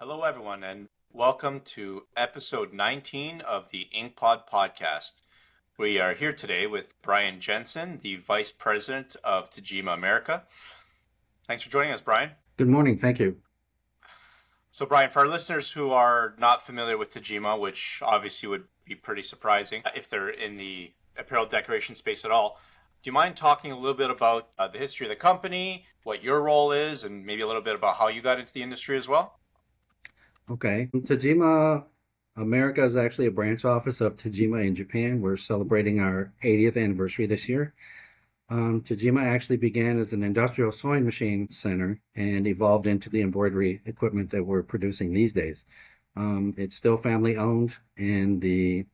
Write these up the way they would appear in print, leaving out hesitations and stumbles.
Hello, everyone, and welcome to episode 19 of the InkPod Podcast. We are here today with Brian Jehnsen, the Vice President of Tajima America. Thanks for joining us, Brian. Good morning. Thank you. So, Brian, for our listeners who are not familiar with Tajima, which obviously would be pretty surprising if they're in the apparel decoration space at all, do you mind talking a little bit about the history of the company, what your role is, and maybe a little bit about how you got into the industry as well? Okay. Tajima America is actually a branch office of Tajima in Japan. We're celebrating our 80th anniversary this year. Tajima actually began as an industrial sewing machine center and evolved into the embroidery equipment that we're producing these days. It's still family owned, and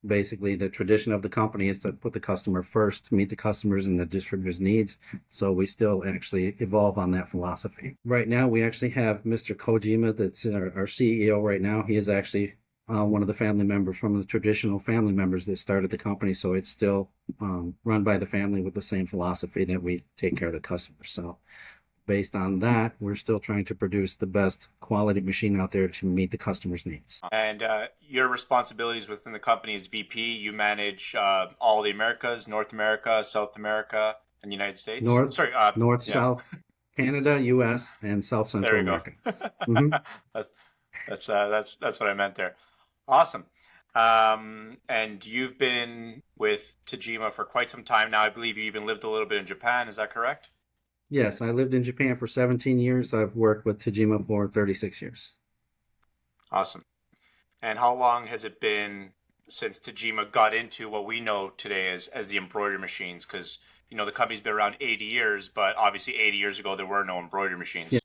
basically the tradition of the company is to put the customer first, to meet the customers and the distributors' needs. So we still actually evolve on that philosophy. Right now, we actually have Mr. Kojima, that's our CEO right now. He is actually one of the family members from the traditional family members that started the company. So it's still run by the family with the same philosophy that we take care of the customers. So based on that, we're still trying to produce the best quality machine out there to meet the customer's needs. And your responsibilities within the company as VP, you manage all the Americas, North America, South America, and the United States? North, South, Canada, U.S., and South Central America. Mm-hmm. That's what I meant there. Awesome. And you've been with Tajima for quite some time now. I believe you even lived a little bit in Japan. Is that correct? Yes, I lived in Japan for 17 years. I've worked with Tajima for 36 years. Awesome. And how long has it been since Tajima got into what we know today as the embroidery machines? Because, the company's been around 80 years, but obviously 80 years ago, there were no embroidery machines. Yeah.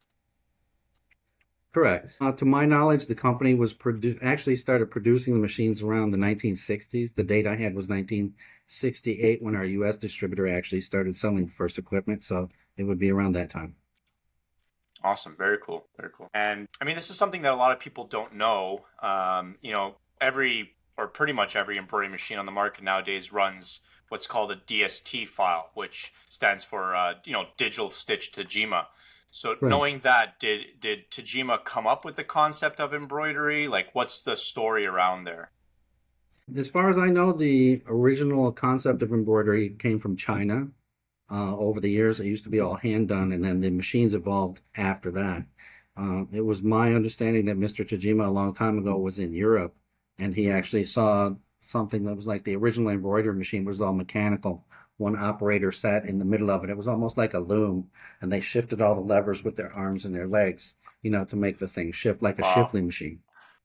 Correct. To my knowledge, the company was actually started producing the machines around the 1960s. The date I had was 1968 when our U.S. distributor actually started selling the first equipment. So it would be around that time. Awesome. Very cool. Very cool. And this is something that a lot of people don't know. Pretty much every embroidery machine on the market nowadays runs what's called a DST file, which stands for, Digital Stitch Tajima. So Right. Knowing that, did Tajima come up with the concept of embroidery? Like, what's the story around there? As far as I know, the original concept of embroidery came from China. Over the years, it used to be all hand done, and then the machines evolved after that. It was my understanding that Mr. Tajima a long time ago was in Europe, and he actually saw something that was like the original embroidery machine was all mechanical. One operator sat in the middle of it. It was almost like a loom, and they shifted all the levers with their arms and their legs, to make the thing shift like a shifting machine.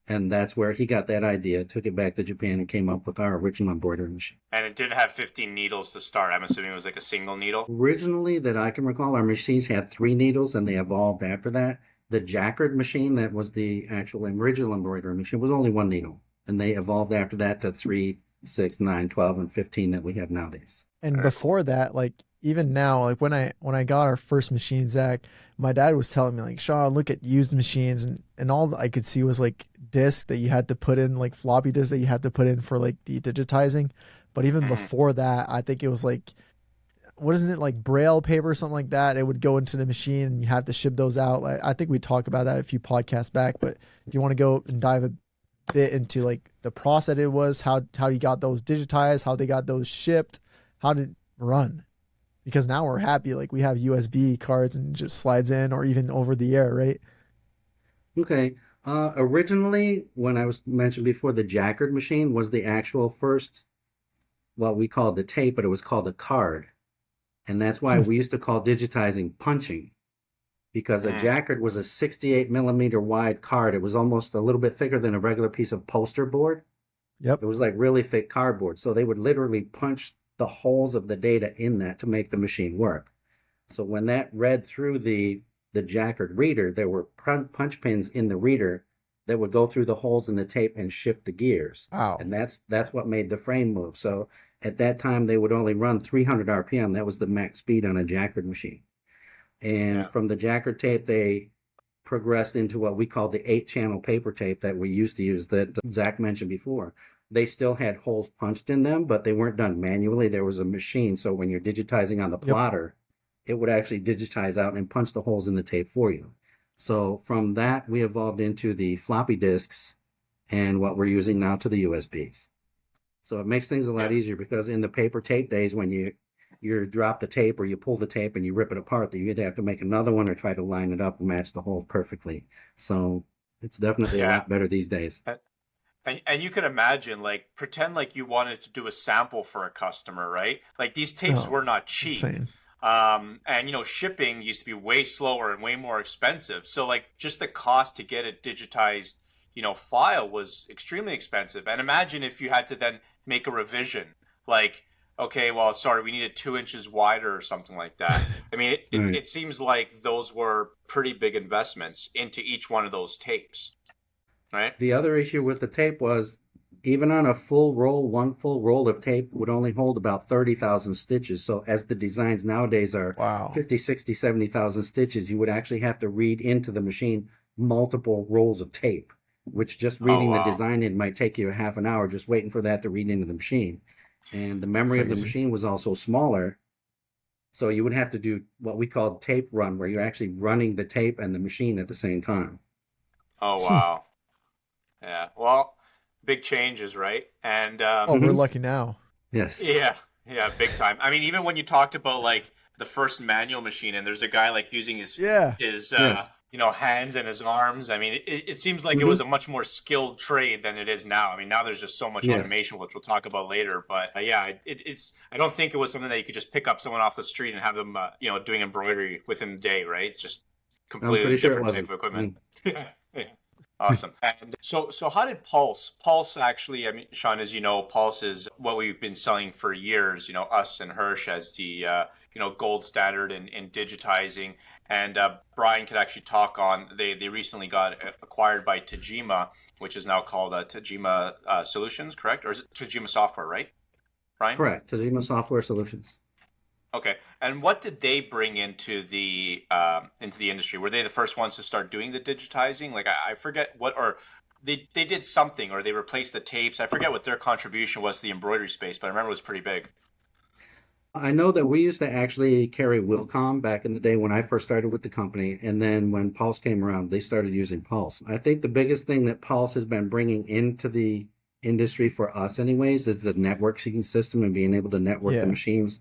And that's where he got that idea, took it back to Japan, and came up with our original embroidery machine. And it didn't have 15 needles to start. I'm assuming it was like a single needle. Originally, that I can recall, our machines had 3 needles, and they evolved after that. The Jacquard machine, that was the actual original embroidery machine, was only 1 needle. And they evolved after that to 3, 6, 9, 12, and 15 that we have nowadays. And before that, even now, when I got our first machine, Zack, my dad was telling me, Shawn, look at used machines, and all I could see was discs that you had to put in, floppy disks that you had to put in for the digitizing. But even before that, I think it was what isn't it, Braille paper or something like that? It would go into the machine and you have to ship those out. I think we talked about that a few podcasts back, but do you want to go and dive a bit into the process it was, how you got those digitized, how they got those shipped, how did it run? Because now we're happy, we have USB cards and it just slides in, or even over the air, right? Okay. Originally, when I was mentioned before, the Jacquard machine was the actual first, what we called the tape, but it was called a card. And that's why we used to call digitizing punching, because a Jacquard was a 68 millimeter wide card. It was almost a little bit thicker than a regular piece of poster board. Yep. It was really thick cardboard. So they would literally punch the holes of the data in that to make the machine work. So when that read through the Jacquard reader, there were punch pins in the reader that would go through the holes in the tape and shift the gears. Wow. And that's what made the frame move. So at that time, they would only run 300 RPM. That was the max speed on a Jacquard machine. And from the Jacquard tape, they progressed into what we call the 8-channel paper tape that we used to use that Zack mentioned before. They still had holes punched in them, but they weren't done manually. There was a machine. So when you're digitizing on the plotter, it would actually digitize out and punch the holes in the tape for you. So from that, we evolved into the floppy disks and what we're using now to the USBs. So it makes things a lot Yeah. easier, because in the paper tape days, when you drop the tape or you pull the tape and you rip it apart, you either have to make another one or try to line it up and match the holes perfectly. So it's definitely a Yeah. lot better these days. And you could imagine, like, pretend like you wanted to do a sample for a customer, right? Like, these tapes Oh, were not cheap. insane. And shipping used to be way slower and way more expensive. So like just the cost to get a digitized, file was extremely expensive. And imagine if you had to then make a revision, like, okay, well, sorry, we need it 2 inches wider or something like that. I mean, Right. it seems like those were pretty big investments into each one of those tapes, right? The other issue with the tape was, even on a full roll, one full roll of tape would only hold about 30,000 stitches. So as the designs nowadays are Wow. 50, 60, 70,000 stitches, you would actually have to read into the machine multiple rolls of tape, which just Oh, reading the wow. design in might take you a half an hour just waiting for that to read into the machine. And the memory of the Crazy. machine was also smaller. So you would have to do what we call tape run, where you're actually running the tape and the machine at the same time. Oh, wow. Yeah. Well, big changes, right? And Oh, we're lucky now. Yes. yeah, big time. I mean, even when you talked about like the first manual machine, and there's a guy like using his Yeah. Yes. hands and his arms. I mean, it seems like it was a much more skilled trade than it is now. I mean, now there's just so much Yes. automation, which we'll talk about later. But yeah, it's. I don't think it was something that you could just pick up someone off the street and have them, doing embroidery within a day, right? It's just I'm completely pretty sure it different type wasn't. of equipment. Yeah. Awesome. And so how did Pulse actually, I mean, Shawn, as you know, Pulse is what we've been selling for years, us and Hirsch as the, gold standard in digitizing. And Brian could actually talk on, they recently got acquired by Tajima, which is now called Tajima Solutions, correct? Or is it Tajima Software, right, Brian? Correct. Tajima Software Solutions. Okay. And what did they bring into the industry? Were they the first ones to start doing the digitizing? Like I forget what, or they did something, or they replaced the tapes. I forget what their contribution was to the embroidery space, but I remember it was pretty big. I know that we used to actually carry Wilcom back in the day when I first started with the company. And then when Pulse came around, they started using Pulse. I think the biggest thing that Pulse has been bringing into the industry for us anyways is the networking system and being able to network Yeah. the machines,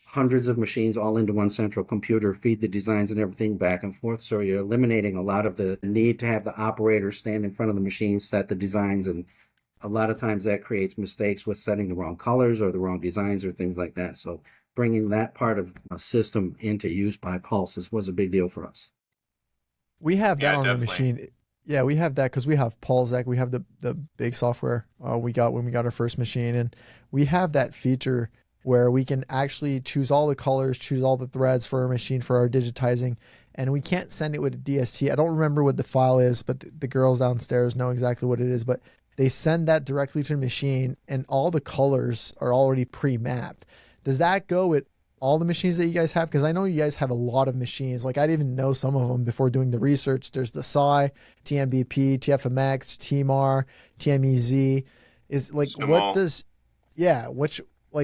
hundreds of machines all into one central computer, feed the designs and everything back and forth. So you're eliminating a lot of the need to have the operator stand in front of the machine, set the designs, and a lot of times that creates mistakes with setting the wrong colors or the wrong designs or things like that. So bringing that part of a system into use by Pulse was a big deal for us. We have that Yeah, on definitely. the machine. Yeah, we have that because we have Paul, Zack. We have the big software we got when we got our first machine, and we have that feature where we can actually choose all the colors, choose all the threads for our machine for our digitizing, and we can't send it with a DST. I don't remember what the file is, but the girls downstairs know exactly what it is. But they send that directly to the machine, and all the colors are already pre-mapped. Does that go with all the machines that you guys have? Because I know you guys have a lot of machines. Like I didn't even know some of them before doing the research. There's the Psi, TMBP, TFMX, TMR, TMEZ. Is like Sumo. what does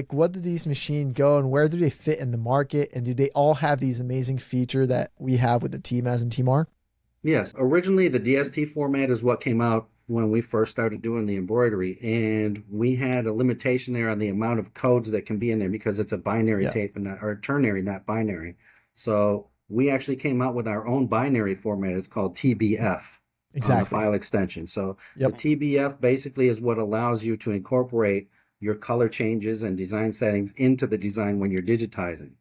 what do these machines go and where do they fit in the market? And do they all have these amazing feature that we have with the TMAS and TMR? Yes, originally the DST format is what came out when we first started doing the embroidery, and we had a limitation there on the amount of codes that can be in there because it's a binary Yeah. tape and not, or ternary, not binary. So we actually came out with our own binary format. It's called TBF on the Exactly. file extension. So Yep. the TBF basically is what allows you to incorporate your color changes and design settings into the design when you're digitizing.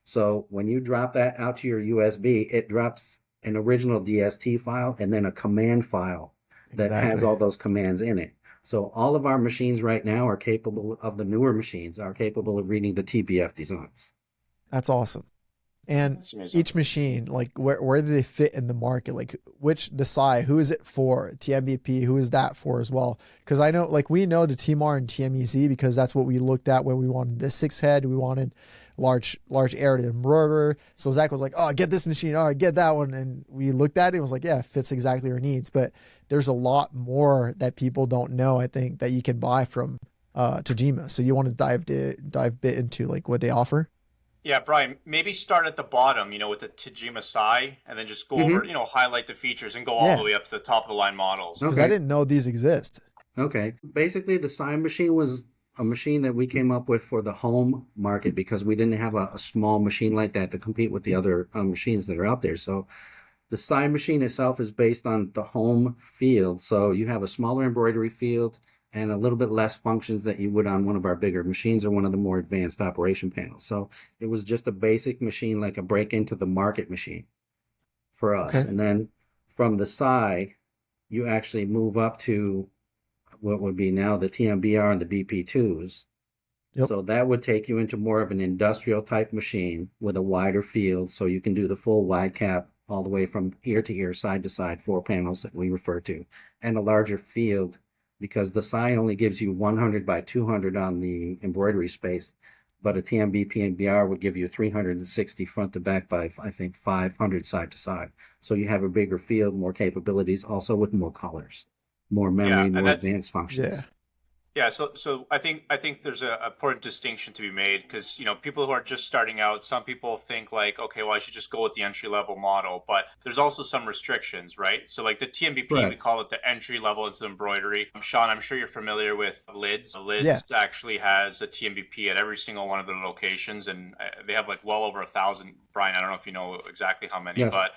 So when you drop that out to your USB, it drops an original DST file and then a command file that has Exactly. all those commands in it. So all of our machines right now are capable of, the newer machines are capable of reading the TBF designs. That's awesome. And That's amazing. each machine, like where do they fit in the market? Like which the Psi, who is it for? TMBP, who is that for as well? Because I know, like we know the TMR and TMEZ because that's what we looked at when we wanted the 6-head. We wanted large area to embroider. So Zack was like, "Oh, get this machine. Oh, get that one." And we looked at it and was like, "Yeah, it fits exactly our needs." But there's a lot more that people don't know. I think that you can buy from Tajima. So you want to dive bit into like what they offer? Yeah, Brian, maybe start at the bottom, with the Tajima Sai, and then just go over, Hmm. highlight the features and go all the Yeah, way up to the top of the line models. because I Okay. didn't know these exist. Okay. Basically, the sign machine was a machine that we came up with for the home market because we didn't have a small machine like that to compete with the other machines that are out there. So the sign machine itself is based on the home field. So you have a smaller embroidery field and a little bit less functions that you would on one of our bigger machines or one of the more advanced operation panels. So it was just a basic machine, like a break into the market machine for us. Okay. And then from the side, you actually move up to what would be now the TMBR and the BP2s. Yep. So that would take you into more of an industrial type machine with a wider field. So you can do the full wide cap all the way from ear to ear, side to side, 4 panels that we refer to, and a larger field because the sign only gives you 100 by 200 on the embroidery space, but a TMB PMBR would give you 360 front to back by, I think, 500 side to side. So you have a bigger field, more capabilities, also with more colors, more Yeah, memory, and more that's advanced Yeah. functions. Yeah, so I think there's a important distinction to be made because people who are just starting out, some people think like, okay, well I should just go with the entry level model, but there's also some restrictions, right? So like the TMBP, we Correct. call it the entry level into embroidery. Shawn, I'm sure you're familiar with lids. Yeah. Lids actually has a TMBP at every single one of their locations, and they have like well over 1,000. Brian, I don't know if you know exactly how many, Yes. but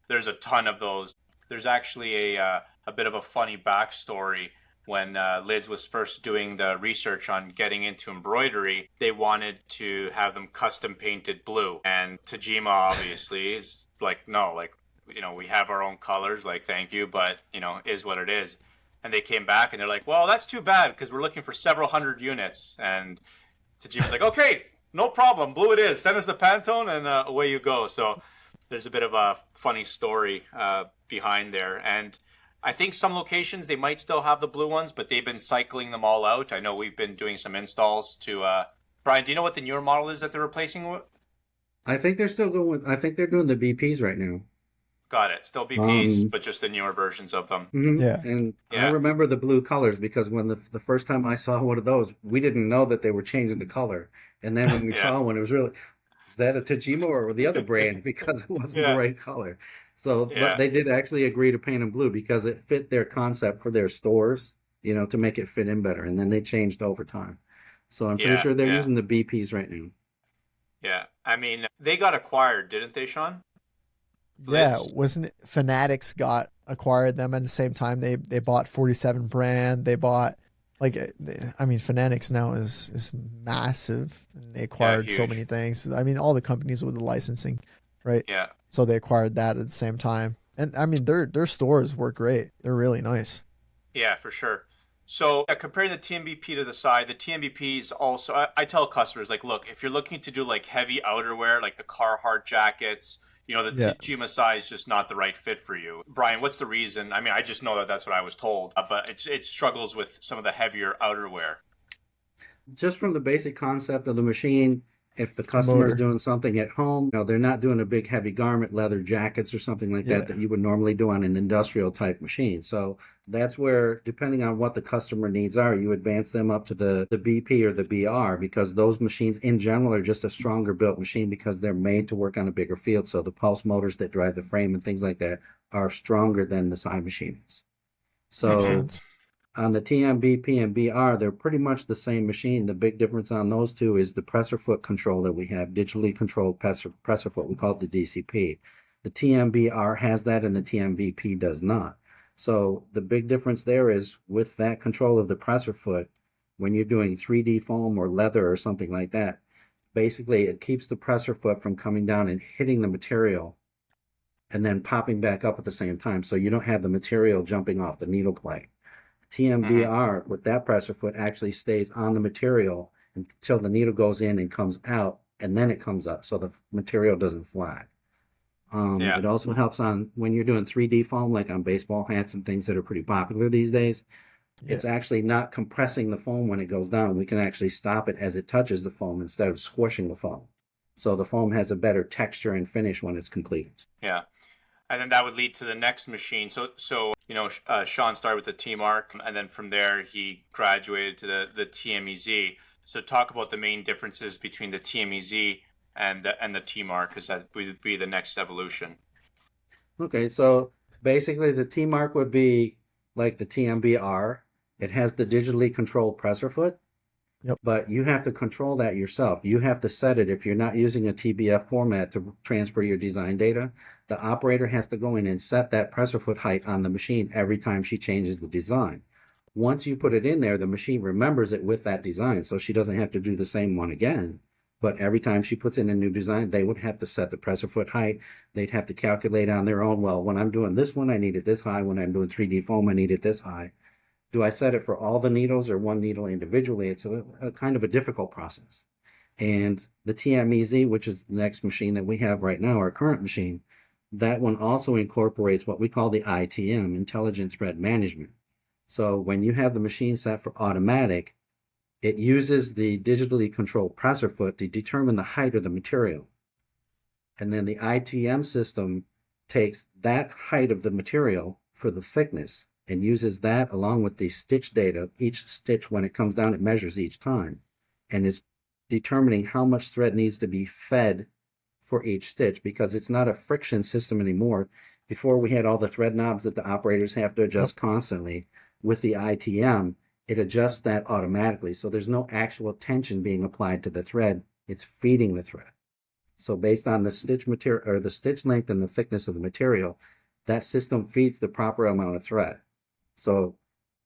there's a ton of those. There's actually a bit of a funny backstory when Lids was first doing the research on getting into embroidery. They wanted to have them custom painted blue. And Tajima obviously is like, no, like, we have our own colors, like, thank you, but, is what it is. And they came back and they're like, well, that's too bad because we're looking for several hundred units. And Tajima's like, okay, no problem, blue it is. Send us the Pantone and away you go. So there's a bit of a funny story behind there. And I think some locations they might still have the blue ones, but they've been cycling them all out. I know we've been doing some installs to. Brian, do you know what the newer model is that they're replacing with? I think they're still going. I think they're doing the BPs right now. Got it. Still BPs, Um, but just the newer versions of them. Yeah. and I Yeah, remember the blue colors because when the first time I saw one of those, we didn't know that they were changing the color. And then when we yeah, saw one, it was really, is that a Tajima or the other brand? Because it wasn't the yeah, right color. So, but yeah, they did actually agree to paint them blue because it fit their concept for their stores, to make it fit in better. And then they changed over time. So I'm pretty yeah, sure they're yeah, using the BPs right now. yeah. I mean, they got acquired, didn't they, Shawn? Yeah, Lids. wasn't it Fanatics acquired them at the same time they bought 47 brand. They bought like I mean Fanatics now is massive and they Yeah, acquired so huge. many things. I mean all the companies with the licensing, right? Yeah, So they acquired that at the same time. And I mean their stores work great. They're really nice. yeah, for sure. So comparing the TMBP to the side, the TMBP is also, I tell customers, like, look, if you're looking to do like heavy outerwear, like the Carhartt jackets, the Yeah. Tajima size is just not the right fit for you. Brian, what's the reason? I mean, I just know that that's what I was told, but it struggles with some of the heavier outerwear. Just from the basic concept of the machine, if the The customer is motor. doing something at home, they're not doing a big heavy garment, leather jackets or something like that Yeah. that you would normally do on an industrial type machine. So that's where, depending on what the customer needs are, you advance them up to the BP or the BR because those machines in general are just a stronger built machine because they're made to work on a bigger field. So the pulse motors that drive the frame and things like that are stronger than the side machine is. Makes Hmm. So sense. on the TMBP and BR, they're pretty much the same machine. The big difference on those two is the presser foot control that we have, digitally controlled presser foot. We call it the DCP. The TMBR has that and the TMBP does not. So the big difference there is with that control of the presser foot, when you're doing 3D foam or leather or something like that, basically it keeps the presser foot from coming down and hitting the material and then popping back up at the same time. So you don't have the material jumping off the needle plate. Hmm. TMBR with that presser foot actually stays on the material until the needle goes in and comes out, and then it comes up, so the material doesn't fly. Yeah. It also helps on when you're doing 3D foam, like on baseball hats and things that are pretty popular these days. Yeah. It's actually not compressing the foam when it goes down. We can actually stop it as it touches the foam instead of squishing the foam. So the foam has a better texture and finish when it's completed. Yeah. And then that would lead to the next machine. So Shawn started with the T Mark, and then from there he graduated to the TMEZ. So talk about the main differences between the TMEZ and the T mark, because that would be the next evolution. Okay, so basically the T mark would be like the TMBR. It has the digitally controlled presser foot, Yep. but you have to control that yourself. You have to set it if you're not using a TBF format to transfer your design data. The operator has to go in and set that presser foot height on the machine every time she changes the design. Once you put it in there, the machine remembers it with that design, so she doesn't have to do the same one again. But every time she puts in a new design, they would have to set the presser foot height. They'd have to calculate on their own. Well, when I'm doing this one, I need it this high. When I'm doing 3D foam, I need it this high. Do I set it for all the needles or one needle individually? It's a kind of a difficult process. And the TMEZ, which is the next machine that we have right now, our current machine, that one also incorporates what we call the ITM, Intelligent Thread Management. So when you have the machine set for automatic, it uses the digitally controlled presser foot to determine the height of the material. And then the ITM system takes that height of the material for the thickness and uses that along with the stitch data. Each stitch, when it comes down, it measures each time and is determining how much thread needs to be fed for each stitch, because it's not a friction system anymore. Before, we had all the thread knobs that the operators have to adjust constantly. With the ITM, it adjusts that automatically. So there's no actual tension being applied to the thread. It's feeding the thread. So based on the stitch material or the stitch length and the thickness of the material, that system feeds the proper amount of thread. So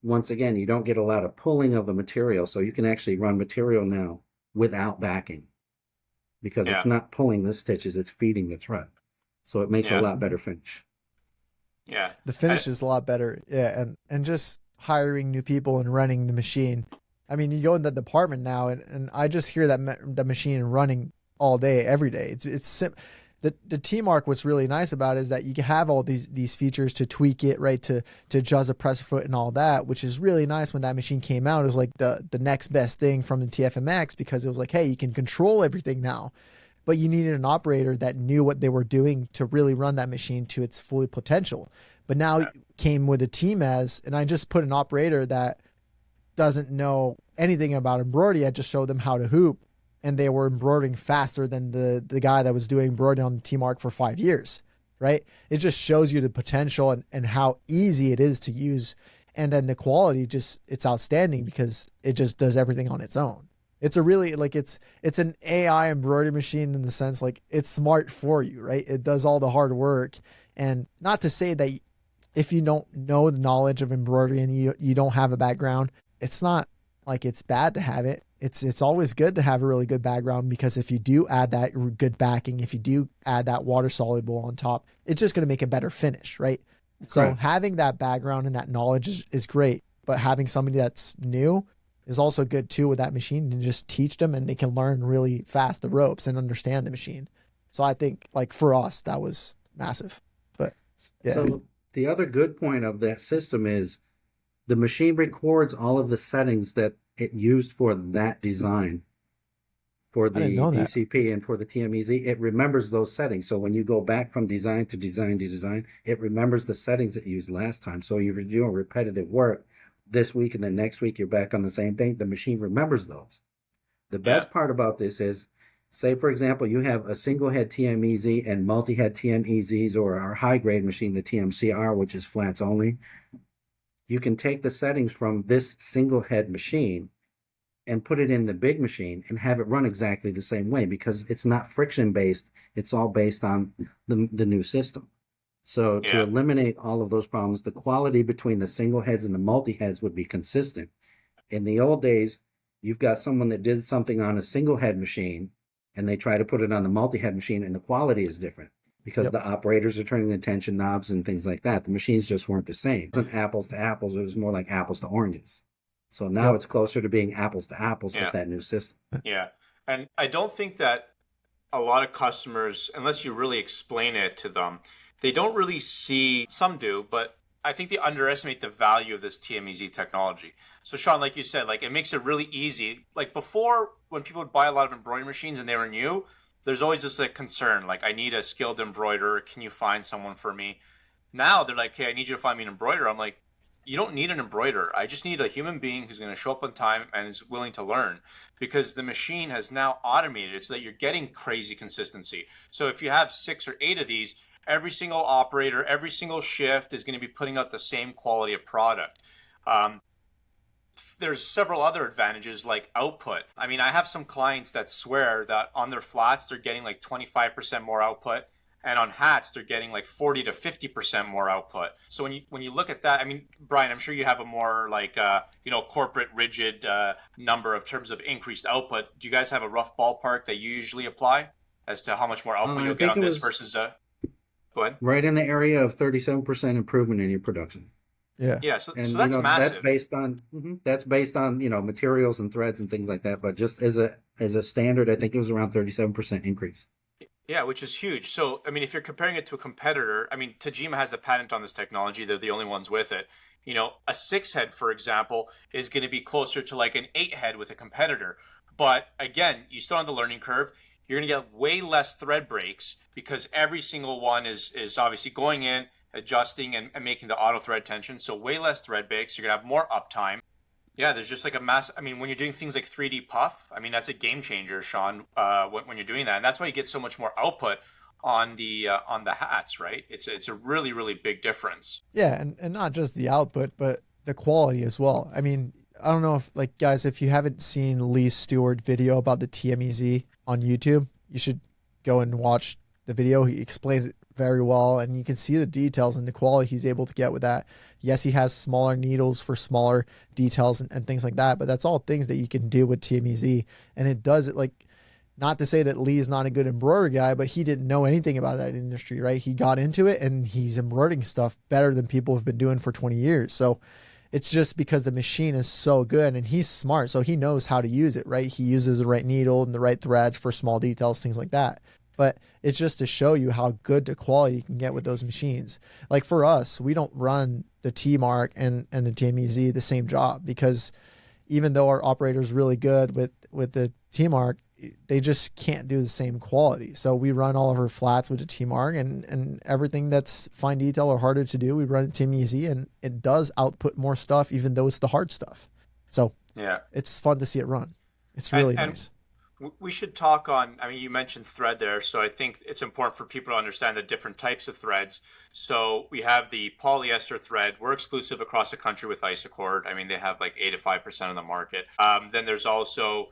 once again, you don't get a lot of pulling of the material. So you can actually run material now without backing, because it's not pulling the stitches, it's feeding the thread. So it makes a lot better finish. Yeah. The finish is a lot better. Yeah. And just hiring new people and running the machine. I mean, you go in the department now and I just hear the machine running all day, every day. The T mark, what's really nice about it is that you can have all these features to tweak it, right? To adjust the presser foot and all that, which is really nice. When that machine came out, it was like the next best thing from the TFMX, because it was like, hey, you can control everything now. But you needed an operator that knew what they were doing to really run that machine to its full potential. But now it came with a team and I just put an operator that doesn't know anything about embroidery. I just showed them how to hoop, and they were embroidering faster than the guy that was doing embroidery on the T-Mark for 5 years, right? It just shows you the potential and how easy it is to use. And then the quality, it's outstanding because it just does everything on its own. It's a really, like, it's an AI embroidery machine in the sense, like, it's smart for you, right? It does all the hard work. And not to say that if you don't know the knowledge of embroidery and you don't have a background, it's not like it's bad to have it. It's always good to have a really good background, because if you do add that good backing, if you do add that water soluble on top, it's just going to make a better finish, right? So having that background and that knowledge is great, but having somebody that's new is also good too with that machine, and just teach them and they can learn really fast the ropes and understand the machine. So I think, like, for us, that was massive. But yeah. So the other good point of that system is the machine records all of the settings that it used for that design. For the DCP and for the TMEZ, it remembers those settings. So when you go back from design to design to design, it remembers the settings it used last time. So if you're doing repetitive work this week and then next week you're back on the same thing, the machine remembers those. The best part about this is, say, for example, you have a single head TMEZ and multi-head TMEZs, or our high-grade machine, the TMCR, which is flats only. You can take the settings from this single head machine and put it in the big machine and have it run exactly the same way, because it's not friction based. It's all based on the new system. So to eliminate all of those problems, the quality between the single heads and the multi heads would be consistent. In the old days, you've got someone that did something on a single head machine and they try to put it on the multi head machine, and the quality is different because the operators are turning the tension knobs and things like that. The machines just weren't the same. It wasn't apples to apples. It was more like apples to oranges. So now it's closer to being apples to apples with that new system. Yeah. And I don't think that a lot of customers, unless you really explain it to them, they don't really see, some do, but I think they underestimate the value of this TMEZ technology. So Shawn, like you said, like, it makes it really easy. Like, before, when people would buy a lot of embroidery machines and they were new, there's always this, like, concern, like, I need a skilled embroiderer. Can you find someone for me? Now they're like, hey, I need you to find me an embroiderer. I'm like, you don't need an embroiderer. I just need a human being who's going to show up on time and is willing to learn, because the machine has now automated it so that you're getting crazy consistency. So if you have 6 or 8 of these, every single operator, every single shift is going to be putting out the same quality of product. There's several other advantages like output. I mean, I have some clients that swear that on their flats, they're getting like 25% more output. And on hats, they're getting like 40 to 50% more output. So when you look at that, I mean, Brian, I'm sure you have a more like, corporate rigid number of terms of increased output. Do you guys have a rough ballpark that you usually apply as to how much more output you'll get on this versus, go ahead. Right in the area of 37% improvement in your production. Yeah. So And that's massive. that's based on materials and threads and things like that. But just as a standard, I think it was around 37% increase. Yeah, which is huge. So, I mean, if you're comparing it to a competitor, I mean, Tajima has a patent on this technology. They're the only ones with it. A 6-head, for example, is going to be closer to like an 8-head with a competitor. But again, you still have the learning curve. You're going to get way less thread breaks because every single one is obviously going in, adjusting and making the auto thread tension. So way less thread breaks. You're going to have more uptime. Yeah, there's just like a mass. I mean, when you're doing things like 3D puff, I mean, that's a game changer, Shawn, when you're doing that. And that's why you get so much more output on the hats, right? It's a really, really big difference. Yeah, and not just the output, but the quality as well. I mean, I don't know if, like, guys, if you haven't seen Lee Stewart video about the TMEZ on YouTube, you should go and watch the video. He explains it very well, and you can see the details and the quality he's able to get with that. Yes, he has smaller needles for smaller details and things like that, but that's all things that you can do with TMEZ. And it does it, like, not to say that Lee is not a good embroidery guy, but he didn't know anything about that industry, right? He got into it and he's embroidering stuff better than people have been doing for 20 years. So it's just because the machine is so good and he's smart. So he knows how to use it, right? He uses the right needle and the right thread for small details, things like that. But it's just to show you how good the quality you can get with those machines. Like for us, we don't run the T-Mark and the TMEZ the same job, because even though our operator is really good with the T-Mark, they just can't do the same quality. So we run all of our flats with the T-Mark, and everything that's fine detail or harder to do, we run at TMEZ, and it does output more stuff, even though it's the hard stuff. So yeah, it's fun to see it run. It's really nice. We should talk on, I mean, you mentioned thread there, so I think it's important for people to understand the different types of threads. So we have the polyester thread. We're exclusive across the country with Isocord. I mean, they have like 85% of the market. Then there's also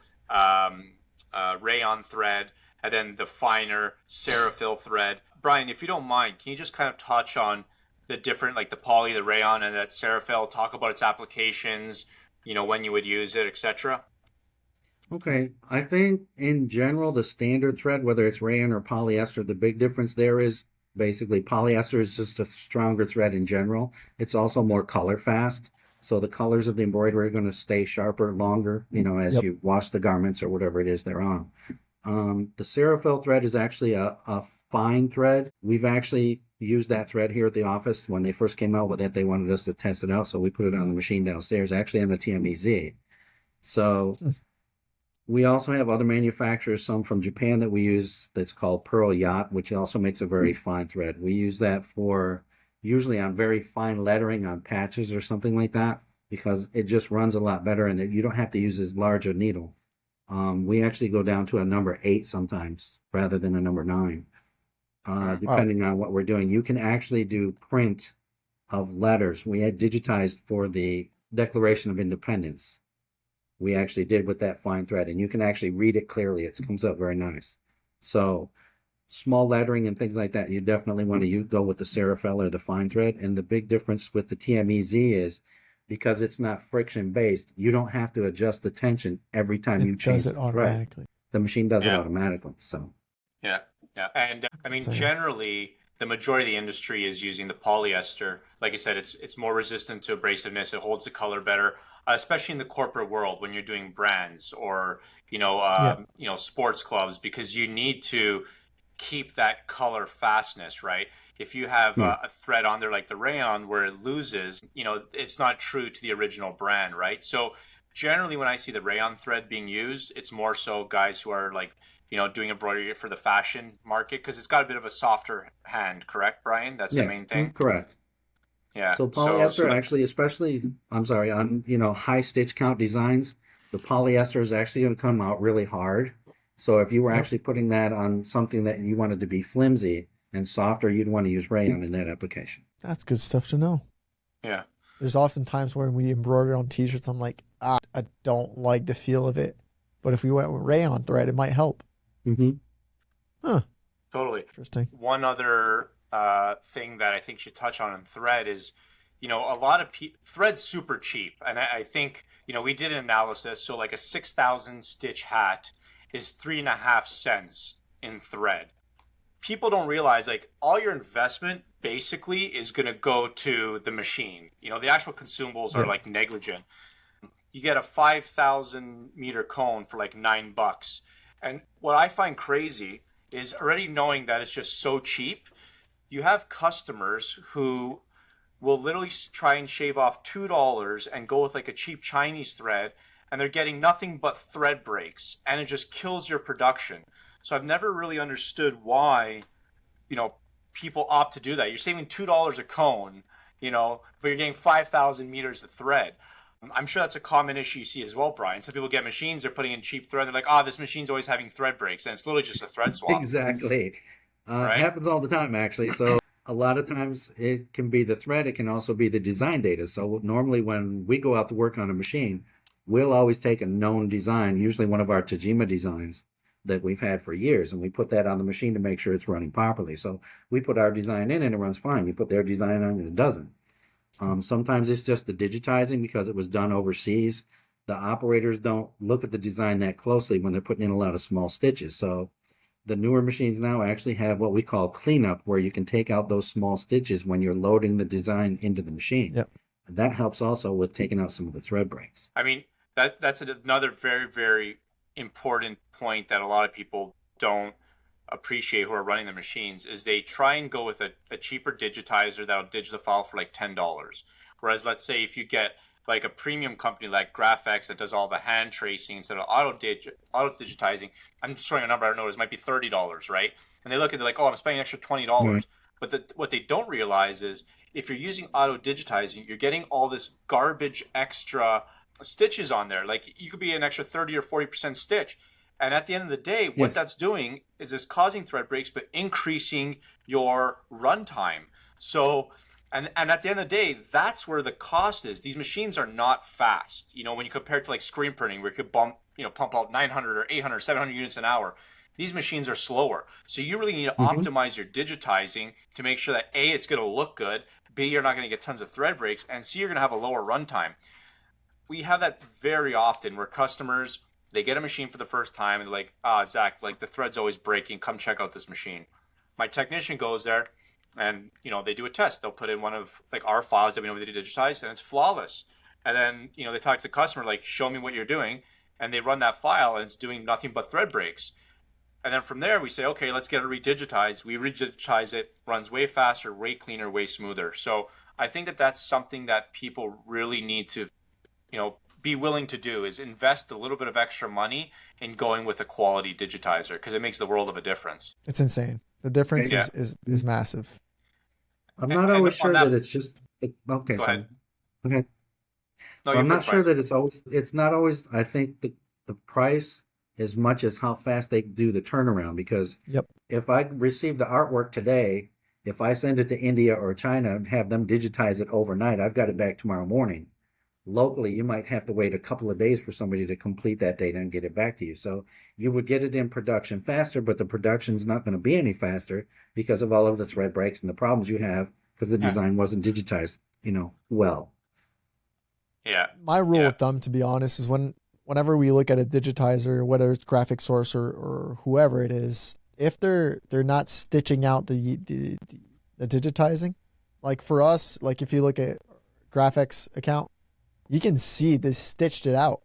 rayon thread, and then the finer Ceraphil thread. Brian, if you don't mind, can you just kind of touch on the different, like the poly, the rayon, and that Ceraphil, talk about its applications, when you would use it, etc.? Okay, I think in general, the standard thread, whether it's rayon or polyester, the big difference there is basically polyester is just a stronger thread in general. It's also more color fast. So the colors of the embroidery are going to stay sharper longer, as you wash the garments or whatever it is they're on. The Ceraphil thread is actually a fine thread. We've actually used that thread here at the office. When they first came out with it, they wanted us to test it out. So we put it on the machine downstairs, actually on the TMEZ. So we also have other manufacturers, some from Japan that we use, that's called Pearl Yacht, which also makes a very fine thread. We use that for usually on very fine lettering on patches or something like that, because it just runs a lot better and you don't have to use as large a needle. We actually go down to a number 8 sometimes rather than a number 9, depending on what we're doing. You can actually do print of letters. We had digitized for the Declaration of Independence. We actually did with that fine thread, and you can actually read it clearly. It comes out very nice. So small lettering and things like that, you definitely want to go with the Ceraphil or the fine thread. And the big difference with the TMEZ is because it's not friction based, you don't have to adjust the tension every time you change the thread. It does it automatically. The machine does it automatically. So yeah. And I mean, generally, the majority of the industry is using the polyester. Like I said, it's more resistant to abrasiveness. It holds the color better. Especially in the corporate world when you're doing brands or sports clubs, because you need to keep that color fastness, right? If you have a thread on there like the rayon where it loses, it's not true to the original brand, right? So generally when I see the rayon thread being used, it's more so guys who are like, doing embroidery for the fashion market, because it's got a bit of a softer hand, correct, Brian? That's the main thing. Correct. Yeah. So polyester like, actually, especially, I'm sorry, on, high stitch count designs, the polyester is actually going to come out really hard. So if you were Yep. actually putting that on something that you wanted to be flimsy and softer, you'd want to use rayon in that application. That's good stuff to know. yeah. There's often times when we embroider on t-shirts, I'm like, I don't like the feel of it. But if we went with rayon thread, it might help. Mm-hmm. Huh. Totally. Interesting. One other thing that I think you should touch on in thread is, a lot of thread's super cheap. And I think, we did an analysis. So like a 6,000 stitch hat is 3.5 cents in thread. People don't realize like all your investment basically is going to go to the machine. The actual consumables are like negligent. You get a 5,000 meter cone for like $9. And what I find crazy is already knowing that it's just so cheap. You have customers who will literally try and shave off $2 and go with like a cheap Chinese thread, and they're getting nothing but thread breaks, and it just kills your production. So I've never really understood why, people opt to do that. You're saving $2 a cone, but you're getting 5,000 meters of thread. I'm sure that's a common issue you see as well, Brian. Some people get machines, they're putting in cheap thread. They're like, this machine's always having thread breaks, and it's literally just a thread swap. Exactly. Right? It happens all the time, actually. So a lot of times it can be the thread. It can also be the design data. So normally when we go out to work on a machine, we'll always take a known design, usually one of our Tajima designs that we've had for years, and we put that on the machine to make sure it's running properly. So we put our design in and it runs fine. You put their design on and it doesn't. Sometimes it's just the digitizing because it was done overseas. The operators don't look at the design that closely when they're putting in a lot of small stitches. So the newer machines now actually have what we call cleanup, where you can take out those small stitches when you're loading the design into the machine. Yep. That helps also with taking out some of the thread breaks. I mean, that's another very, very important point that a lot of people don't appreciate who are running the machines is they try and go with a cheaper digitizer that'll digit the file for like $10. Whereas let's say if you get like a premium company like Graphics that does all the hand tracing instead of auto digitizing, I'm just throwing a number, I don't know, it might be $30, right? And they look at it like, I'm spending an extra $20. Right. But what they don't realize is if you're using auto digitizing, you're getting all this garbage extra stitches on there. Like you could be an extra 30 or 40% stitch. And at the end of the day, what that's doing is it's causing thread breaks, but increasing your runtime. So, and at the end of the day, that's where the cost is. These machines are not fast. When you compare it to like screen printing, where you could pump out 900 or 800, 700 units an hour, these machines are slower. So you really need to optimize your digitizing to make sure that A, it's going to look good, B, you're not going to get tons of thread breaks, and C, you're going to have a lower runtime. We have that very often where customers, they get a machine for the first time and they're like, Zach, like the thread's always breaking. Come check out this machine. My technician goes there and, they do a test. They'll put in one of like our files that we know we digitized and it's flawless. And then, they talk to the customer, like, show me what you're doing. And they run that file and it's doing nothing but thread breaks. And then from there we say, okay, let's get it redigitized. We redigitize it, runs way faster, way cleaner, way smoother. So I think that that's something that people really need to, be willing to do is invest a little bit of extra money in going with a quality digitizer because it makes the world of a difference. It's insane. The difference is massive. I'm not always sure that it's just okay. Go ahead. Okay. No, I'm not sure that it's not always, I think the price as much as how fast they do the turnaround, because if I receive the artwork today, if I send it to India or China and have them digitize it overnight, I've got it back tomorrow morning. Locally, you might have to wait a couple of days for somebody to complete that data and get it back to you. So you would get it in production faster, but the production's not going to be any faster because of all of the thread breaks and the problems you have because the design wasn't digitized, well. Yeah. My rule of thumb, to be honest, is whenever we look at a digitizer, whether it's Graphic Source or whoever it is, if they're not stitching out the digitizing, like for us, like if you look at Graphics account, you can see they stitched it out.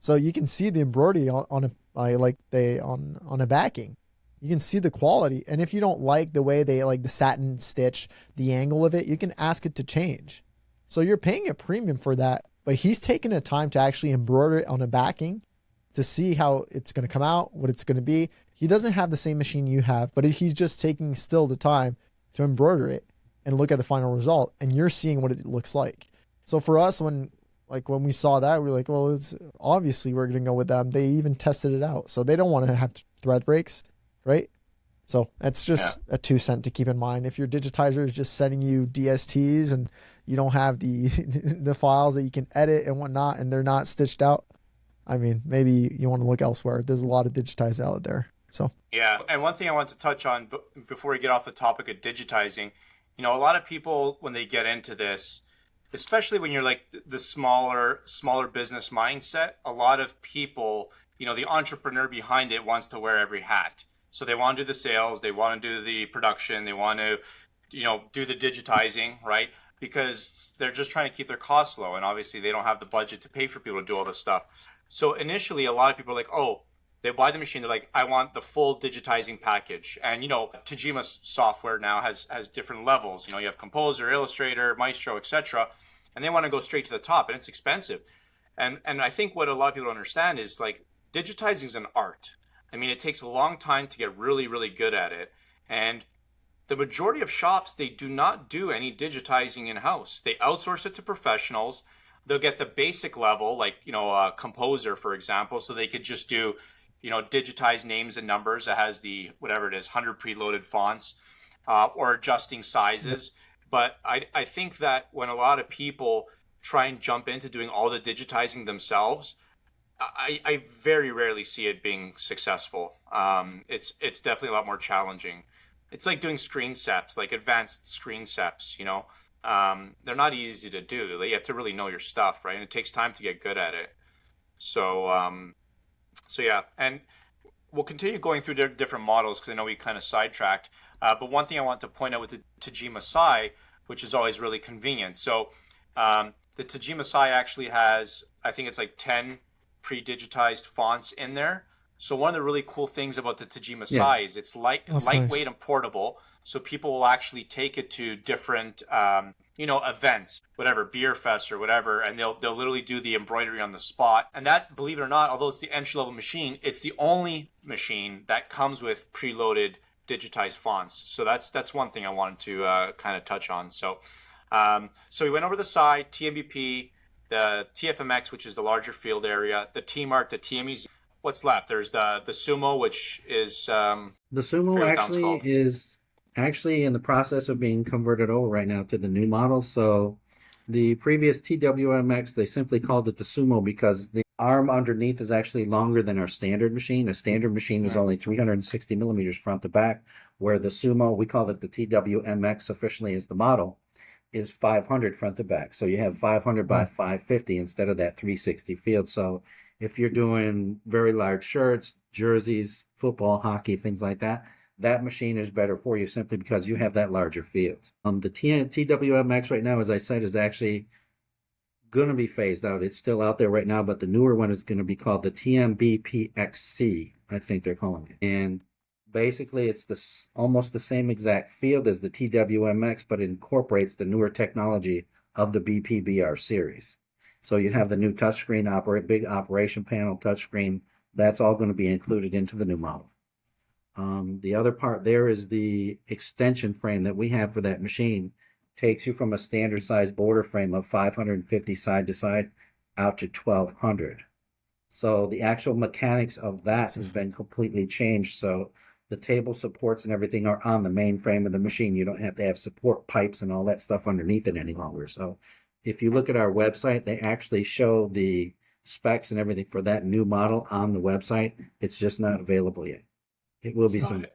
So you can see the embroidery on a backing. You can see the quality. And if you don't like the way they like the satin stitch, the angle of it, you can ask it to change. So you're paying a premium for that, but he's taking the time to actually embroider it on a backing to see how it's going to come out, what it's going to be. He doesn't have the same machine you have, but he's just taking still the time to embroider it. and look at the final result, and you're seeing what it looks like. So for us, when we saw that, we were like, well, it's obviously we're going to go with them. They even tested it out. So they don't want to have thread breaks, right? So that's just a 2 cent to keep in mind. If your digitizer is just sending you DSTs and you don't have the the files that you can edit and whatnot, and they're not stitched out, I mean, maybe you want to look elsewhere. There's a lot of digitized out there. So yeah, and one thing I want to touch on before we get off the topic of digitizing, a lot of people when they get into this, especially when you're like the smaller business mindset, a lot of people, the entrepreneur behind it wants to wear every hat. So they want to do the sales, they want to do the production, they want to, do the digitizing, right? Because they're just trying to keep their costs low. And obviously they don't have the budget to pay for people to do all this stuff. So initially, a lot of people are like, oh, they buy the machine. They're like, I want the full digitizing package. And, Tajima's software now has different levels. You have Composer, Illustrator, Maestro, etc. And they want to go straight to the top, and it's expensive. And I think what a lot of people don't understand is like digitizing is an art. I mean, it takes a long time to get really, really good at it. And the majority of shops, they do not do any digitizing in-house. They outsource it to professionals. They'll get the basic level, like, a Composer, for example, so they could just do, digitize names and numbers. It has the, whatever it is, 100 preloaded fonts, or adjusting sizes. But I think that when a lot of people try and jump into doing all the digitizing themselves, I very rarely see it being successful. It's definitely a lot more challenging. It's like doing screen seps, like advanced screen seps, they're not easy to do. You have to really know your stuff, right? And it takes time to get good at it. So yeah, and we'll continue going through different models because I know we kind of sidetracked. But one thing I want to point out with the Tajima Sai, which is always really convenient. So the Tajima Sai actually has, I think it's like 10 pre-digitized fonts in there. So one of the really cool things about the Tajima Sai is it's lightweight nice. and portable. So people will actually take it to different, events, whatever, beer fest or whatever, and they'll literally do the embroidery on the spot. And that, believe it or not, although it's the entry level machine, it's the only machine that comes with preloaded digitized fonts. So that's one thing I wanted to kind of touch on. So we went over the Sai, TMBP, the TFMX, which is the larger field area, the T-Mark, the TMEZ. What's left? There's the Sumo, which is the Sumo actually is in the process of being converted over right now to the new model. So the previous TWMX, they simply called it the Sumo because the arm underneath is actually longer than our standard machine. A standard machine is only 360 millimeters front to back, where the Sumo, we call it the TWMX officially as the model, is 500 front to back. So you have 500 by 550 instead of that 360 field. So if you're doing very large shirts, jerseys, football, hockey, things like that, that machine is better for you simply because you have that larger field. The TWMX right now, as I said, is actually going to be phased out. It's still out there right now, but the newer one is going to be called the TMBPXC, I think they're calling it. And basically, it's almost the same exact field as the TWMX, but it incorporates the newer technology of the BPBR series. So you have the new touchscreen, big operation panel touchscreen. That's all going to be included into the new model. The other part there is the extension frame that we have for that machine. Takes you from a standard size border frame of 550 side to side out to 1200. So the actual mechanics of that has been completely changed. So the table supports and everything are on the main frame of the machine. You don't have to have support pipes and all that stuff underneath it any longer. So if you look at our website, they actually show the specs and everything for that new model on the website. It's just not available yet. It will be soon.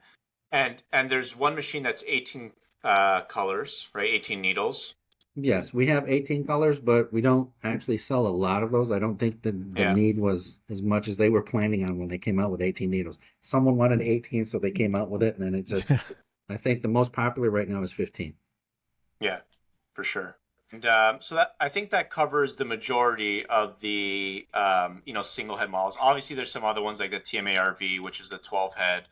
And there's one machine that's 18 colors, right? 18 needles. Yes, we have 18 colors, but we don't actually sell a lot of those. I don't think the need was as much as they were planning on when they came out with 18 needles. Someone wanted 18, so they came out with it, and then it just, I think the most popular right now is 15. Yeah, for sure. And so that I think that covers the majority of the single head models. Obviously, there's some other ones like the TMARV, which is the 12 head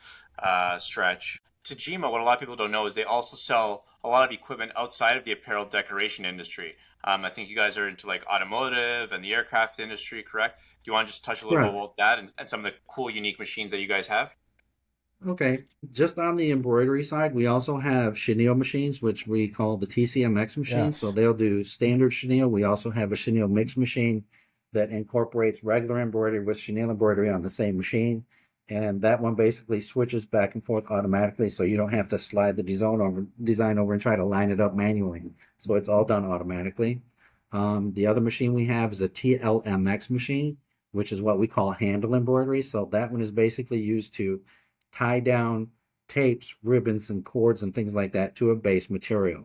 stretch. Tajima, what a lot of people don't know is they also sell a lot of equipment outside of the apparel decoration industry. I think you guys are into like automotive and the aircraft industry, correct? Do you want to just touch a little bit about that and some of the cool, unique machines that you guys have? Okay, just on the embroidery side, we also have chenille machines, which we call the TCMX machines. So Yes. they'll do standard chenille. We also have a chenille mix machine that incorporates regular embroidery with chenille embroidery on the same machine. And that one basically switches back and forth automatically, so you don't have to slide the design over and try to line it up manually. So it's all done automatically. The other machine we have is a TLMX machine, which is what we call handle embroidery. So that one is basically used to tie down tapes, ribbons, and cords and things like that to a base material.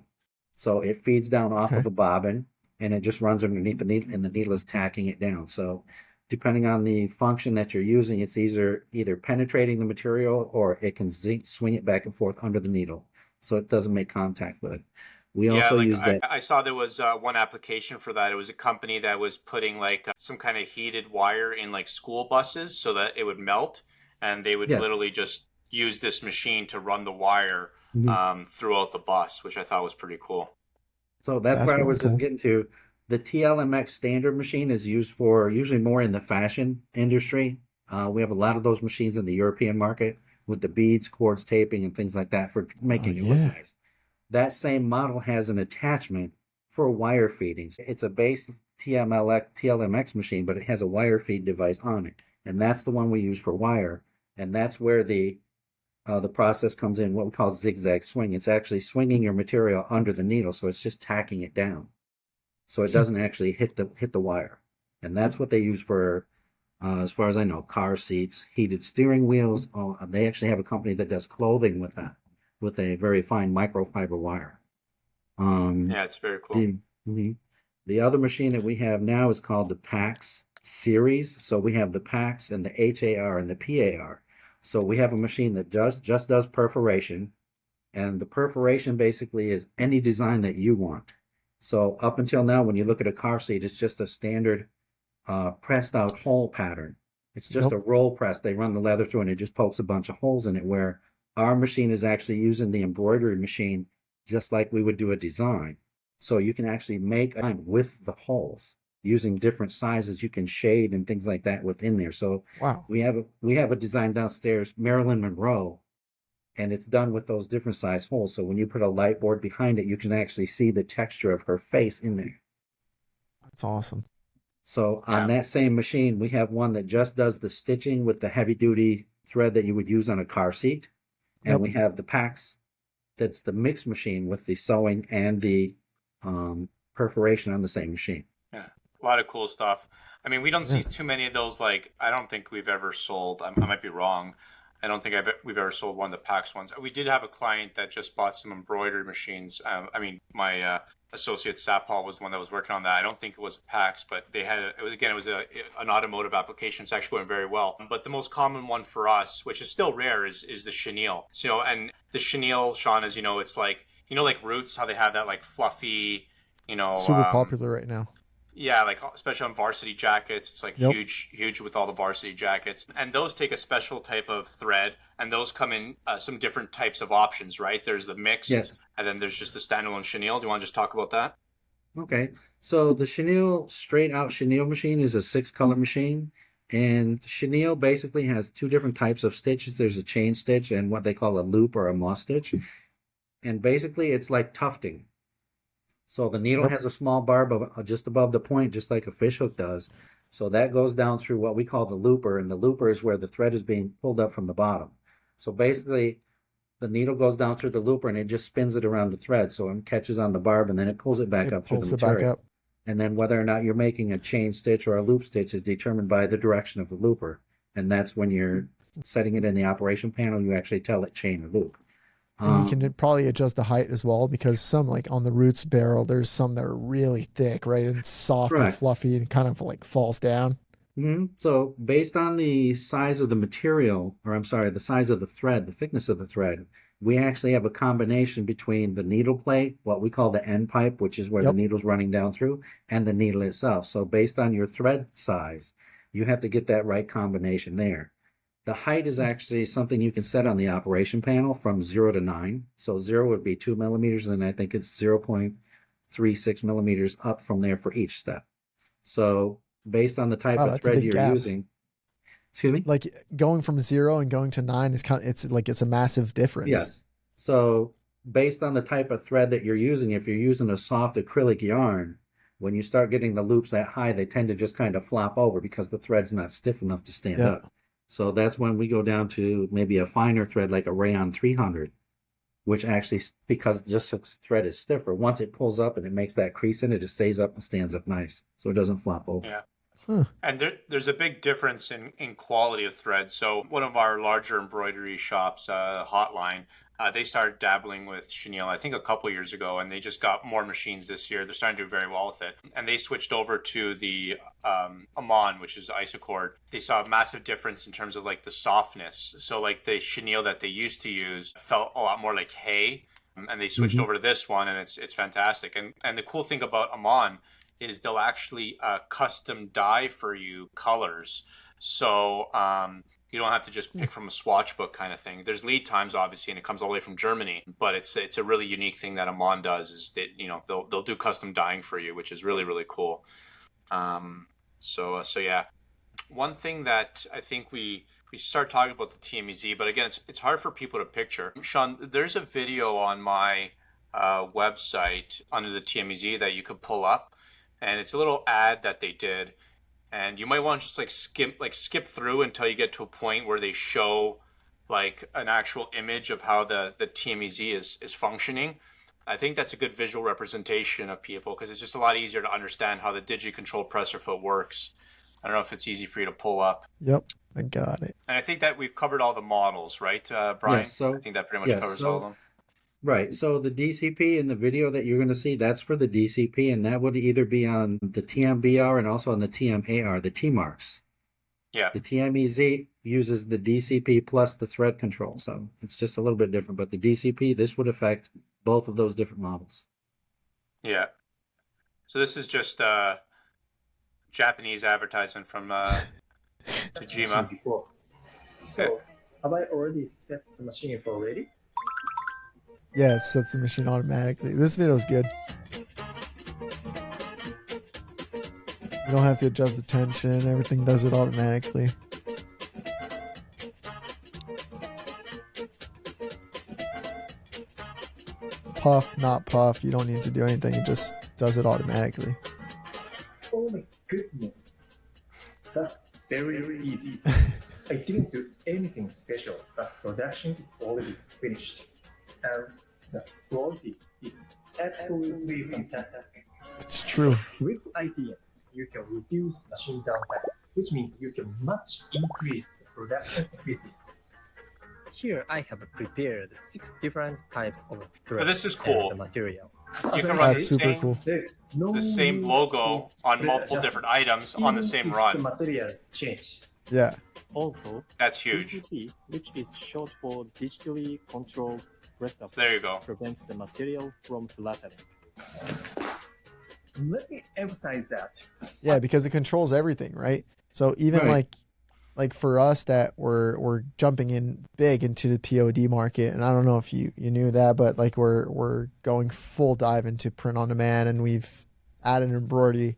So it feeds down off Okay. of a bobbin and it just runs underneath the needle and the needle is tacking it down. So depending on the function that you're using, it's either penetrating the material or it can swing it back and forth under the needle so it doesn't make contact with it. We Yeah, also like use that. I saw there was one application for that. It was a company that was putting like some kind of heated wire in like school buses so that it would melt, and they would Yes. literally just use this machine to run the wire Mhm. throughout the bus, which I thought was pretty cool. So that's That's what I really was just cool. getting to. The TLMX standard machine is used for usually more in the fashion industry. We have a lot of those machines in the European market with the beads, cords, taping, and things like that for Oh making it look yeah. nice. That same model has an attachment for wire feeding. It's a base TLMX machine, but it has a wire feed device on it. And that's the one we use for wire. And that's where the process comes in, what we call zigzag swing. It's actually swinging your material under the needle, so it's just tacking it down, so it doesn't actually hit the wire. And that's what they use for, as far as I know, car seats, heated steering wheels. Oh, they actually have a company that does clothing with that, with a very fine microfiber wire. Um, Yeah, it's very cool. the mhm. The other machine that we have now is called the PAX series. So we have the PAX and the HAR and the PAR. So we have a machine that just does perforation, and the perforation basically is any design that you want. So up until now, when you look at a car seat, it's just a standard pressed out hole pattern. It's just Yep. a roll press. They run the leather through and it just pokes a bunch of holes in it, where our machine is actually using the embroidery machine just like we would do a design. So you can actually make a design with the holes using different sizes. You can shade and things like that within there. So Wow. we have a design downstairs, Marilyn Monroe, and it's done with those different size holes. So when you put a light board behind it, you can actually see the texture of her face in there. That's awesome. So on Yeah. that same machine, we have one that just does the stitching with the heavy duty thread that you would use on a car seat. And Yep. we have the PAX, that's the mix machine with the sewing and the perforation on the same machine. Yeah, a lot of cool stuff. I mean, we don't Yeah. see too many of those. Like, I don't think we've ever sold. I might be wrong. I don't think we've ever sold one of the PAX ones. We did have a client that just bought some embroidery machines. I mean, my associate Sapal was the one that was working on that. I don't think it was a PAX, but they had it was an automotive application. It's actually going very well. But the most common one for us, which is still rare, is the chenille. So, and the chenille, Shawn, as you know, it's like like Roots, how they have that like fluffy, you know, Super popular right now. yeah, like especially on varsity jackets, it's like Yep. huge with all the varsity jackets. And those take a special type of thread, and those come in some different types of options, right? There's the mixed, Yes. and then there's just the standalone chenille. Do you want to just talk about that? Okay. So the chenille, straight out chenille machine is a 6 color machine. And chenille basically has two different types of stitches. There's a chain stitch and what they call a loop or a moss stitch. And basically it's like tufting. So the needle Yep. has a small barb just above the point, just like a fishhook does. So that goes down through what we call the looper, and the looper is where the thread is being pulled up from the bottom. So basically, the needle goes down through the looper and it just spins it around the thread, so it catches on the barb and then it pulls it back It up through the pulls it back material. up. And then whether or not you're making a chain stitch or a loop stitch is determined by the direction of the looper. And that's when you're setting it in the operation panel, you actually tell it chain or loop. And you Um, can probably adjust the height as well, because some, like on the Roots barrel, there's some that are really thick, right? And soft and Correct. fluffy and kind of like falls down. So based on the size of the material, or I'm sorry, the size of the thread, the thickness of the thread, we actually have a combination between the needle plate, what we call the end pipe, which is where the Yep. needle's running down through, and the needle itself. So based on your thread size, you have to get that right combination there. The height is actually something you can set on the operation panel from 0 to 9. So 0 would be 2 millimeters, and I think it's 0.36 millimeters up from there for each step. So based on the type Wow, of that's a thread big you're gap. using, Excuse me? Like going from 0 and going to 9 is it's a massive difference. Yes. So based on the type of thread that you're using, if you're using a soft acrylic yarn, when you start getting the loops that high, they tend to just kind of flop over because the thread's not stiff enough to stand up. So that's when we go down to maybe a finer thread like a Rayon 300, which actually, because just the thread is stiffer, once it pulls up and it makes that crease in it, it stays up and stands up nice. So it doesn't flop over. Yeah. And there's a big difference in quality of thread. So one of our larger embroidery shops, Hotline, they started dabbling with chenille, I think a couple years ago, and they just got more machines this year. They're starting to do very well with it. And they switched over to the Amon, which is isocord. They saw a massive difference in terms of like the softness. So like the chenille that they used to use felt a lot more like hay. And they switched over to this one, and it's fantastic. And the cool thing about Amon is they'll actually custom dye for you colors. So you don't have to just pick from a swatch book kind of thing. There's lead times, obviously, and it comes all the way from Germany. But it's a really unique thing that Amon does, is that, you know, they'll do custom dyeing for you, which is really, really cool. So yeah. One thing that I think we start talking about the TMEZ, but again, it's hard for people to picture. Shawn, there's a video on my website under the TMEZ that you could pull up. And it's a little ad that they did, and you might want to just skip through until you get to a point where they show like an actual image of how the TMEZ is functioning. I think that's a good visual representation of people, because it's just a lot easier to understand how the digi-controlled presser foot works. I don't know if it's easy for you to pull up. Yep, I got it. And I think that we've covered all the models, right, Brian? Yes, so, I think that pretty much covers all of them. Right. So the DCP in the video that you're going to see, that's for the DCP, and that would either be on the TMBR and also on the TMAR, the T marks. Yeah. The TMEZ uses the DCP plus the thread control. So it's just a little bit different. But the DCP, this would affect both of those different models. Yeah. So this is just Japanese advertisement from Tajima. Before. So, have I already set the machine for ready? Yeah, it sets the machine automatically. This video is good. You don't have to adjust the tension. Everything does it automatically. Puff, not puff. You don't need to do anything. It just does it automatically. Oh my goodness. That's very easy. I didn't do anything special, but production is already finished. And the quality is absolutely fantastic. It's true. With ITM, you can reduce machine downtime, which means you can much increase the production efficiency. Here I have prepared 6 different types of thread. This is cool. And the material. You can run That's super cool. There's no the same need logo to on multiple adjust different items on the even same if run. The materials change. Yeah. Also, That's huge. DCP, which is short for digitally controlled presser, There you go. prevents the material from flattering. Let me emphasize that. Yeah, because it controls everything, right? So even Right. like for us that we're jumping in big into the POD market, and I don't know if you knew that, but like we're going full dive into print on demand, and we've added embroidery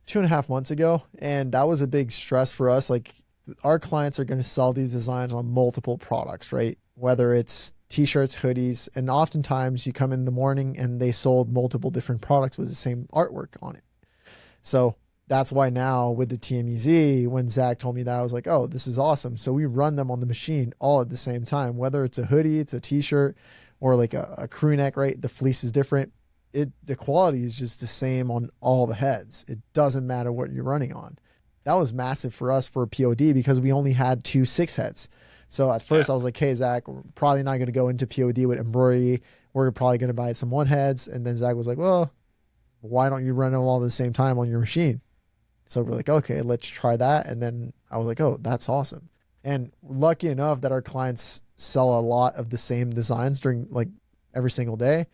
2.5 months ago, and that was a big stress for us. Like our clients are going to sell these designs on multiple products, right? Whether it's t-shirts, hoodies, and oftentimes you come in the morning and they sold multiple different products with the same artwork on it. So that's why now with the TMEZ, when Zack told me that, I was like, oh, this is awesome. So we run them on the machine all at the same time, whether it's a hoodie, it's a t-shirt, or like a crew neck, right? The fleece is different. The quality is just the same on all the heads. It doesn't matter what you're running on. That was massive for us for POD because we only had 2 6 heads. So at first I was like, hey, Zack, we're probably not going to go into POD with embroidery. We're probably going to buy some 1 heads. And then Zack was like, well, why don't you run them all at the same time on your machine? So we're like, okay, let's try that. And then I was like, oh, that's awesome. And lucky enough that our clients sell a lot of the same designs during like every single day.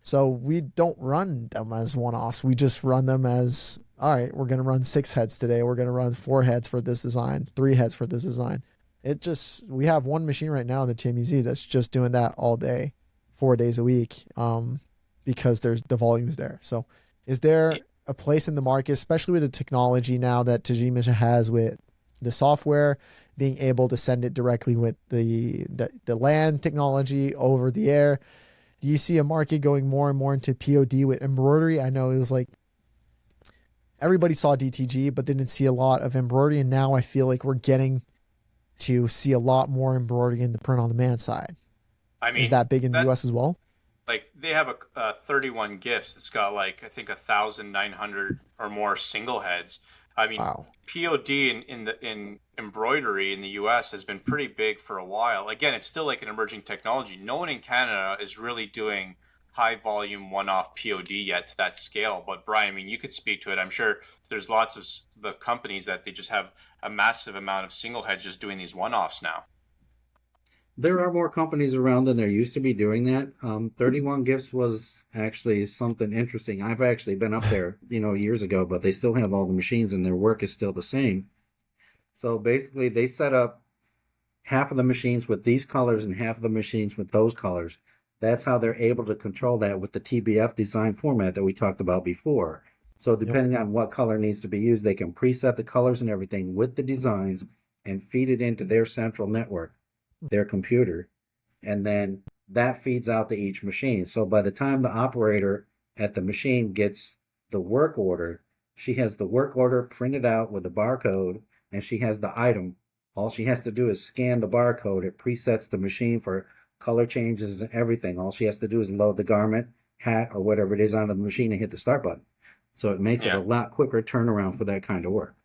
So we don't run them as one-offs. We just run them as, all right, we're going to run 6 heads today. We're going to run 4 heads for this design, 3 heads for this design. We have one machine right now in the TMEZ that's just doing that all day, 4 days a week, because there's the volume's there. So is there a place in the market, especially with the technology now that Tajima has with the software, being able to send it directly with the LAN technology over the air. Do you see a market going more and more into POD with embroidery? I know it was like everybody saw DTG, but didn't see a lot of embroidery. And now I feel like we're getting to see a lot more embroidery in the print on demand side. I mean, is that big in the US as well? Like they have a 31 gifts. It's got like, I think 1,900 or more single heads. I mean, Wow. POD in embroidery in the US has been pretty big for a while. Again, it's still like an emerging technology. No one in Canada is really doing high volume one-off POD yet to that scale. But Brian, I mean, you could speak to it. I'm sure there's lots of the companies that they just have a massive amount of single heads just doing these one-offs now. There are more companies around than there used to be doing that. 31 Gifts was actually something interesting. I've actually been up there, years ago, but they still have all the machines and their work is still the same. So basically they set up half of the machines with these colors and half of the machines with those colors. That's how they're able to control that with the TBF design format that we talked about before. So depending on what color needs to be used, they can preset the colors and everything with the designs and feed it into their central network, their computer, and then that feeds out to each machine. So by the time the operator at the machine gets the work order, she has the work order printed out with the barcode, and she has the item. All she has to do is scan the barcode. It presets the machine for color changes and everything. All she has to do is load the garment, hat, or whatever it is onto the machine and hit the start button. So it makes it a lot quicker turnaround for that kind of work.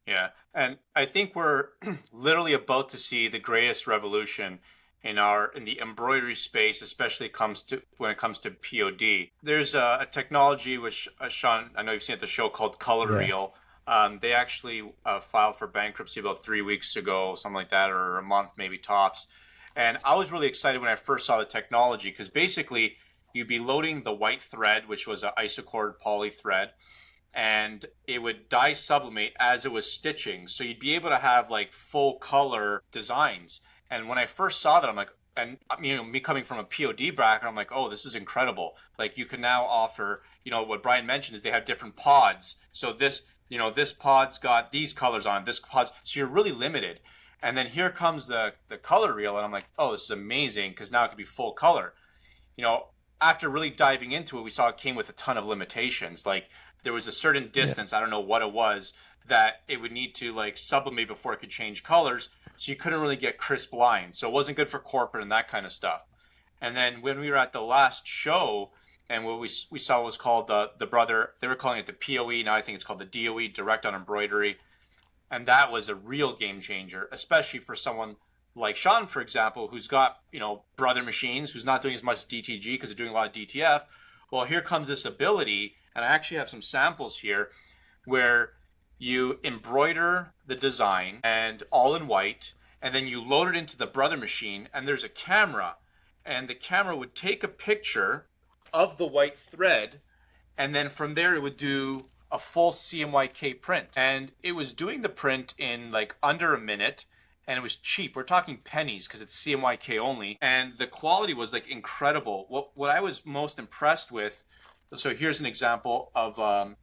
Yeah, and I think we're literally about to see the greatest revolution in the embroidery space, especially when it comes to POD. There's a technology which Shawn, I know you've seen at the show, called Color Reel. They actually filed for bankruptcy about 3 weeks ago, something like that, or a month maybe tops. And I was really excited when I first saw the technology because basically you'd be loading the white thread, which was an isocord poly thread, and it would dye sublimate as it was stitching. So you'd be able to have like full color designs. And when I first saw that, I'm like, and me coming from a POD background, I'm like, oh, this is incredible. Like you can now offer, what Brian mentioned is they have different pods. So this pod's got these colors on it, this pod's, so you're really limited. And then here comes the color reel, and I'm like, oh, this is amazing because now it could be full color. After really diving into it, we saw it came with a ton of limitations. Like there was a certain distance, I don't know what it was, that it would need to like sublimate before it could change colors. So you couldn't really get crisp lines. So it wasn't good for corporate and that kind of stuff. And then when we were at the last show, and what we saw was called the brother, they were calling it the POE. Now I think it's called the DOE, Direct on Embroidery. And that was a real game changer, especially for someone like Shawn, for example, who's got, brother machines, who's not doing as much DTG because they're doing a lot of DTF. Well, here comes this ability, and I actually have some samples here where you embroider the design and all in white, and then you load it into the brother machine, and there's a camera, and the camera would take a picture of the white thread, and then from there it would do a full CMYK print. And it was doing the print in like under a minute, and it was cheap. We're talking pennies because it's CMYK only, and the quality was like incredible. What I was most impressed with, so here's an example of a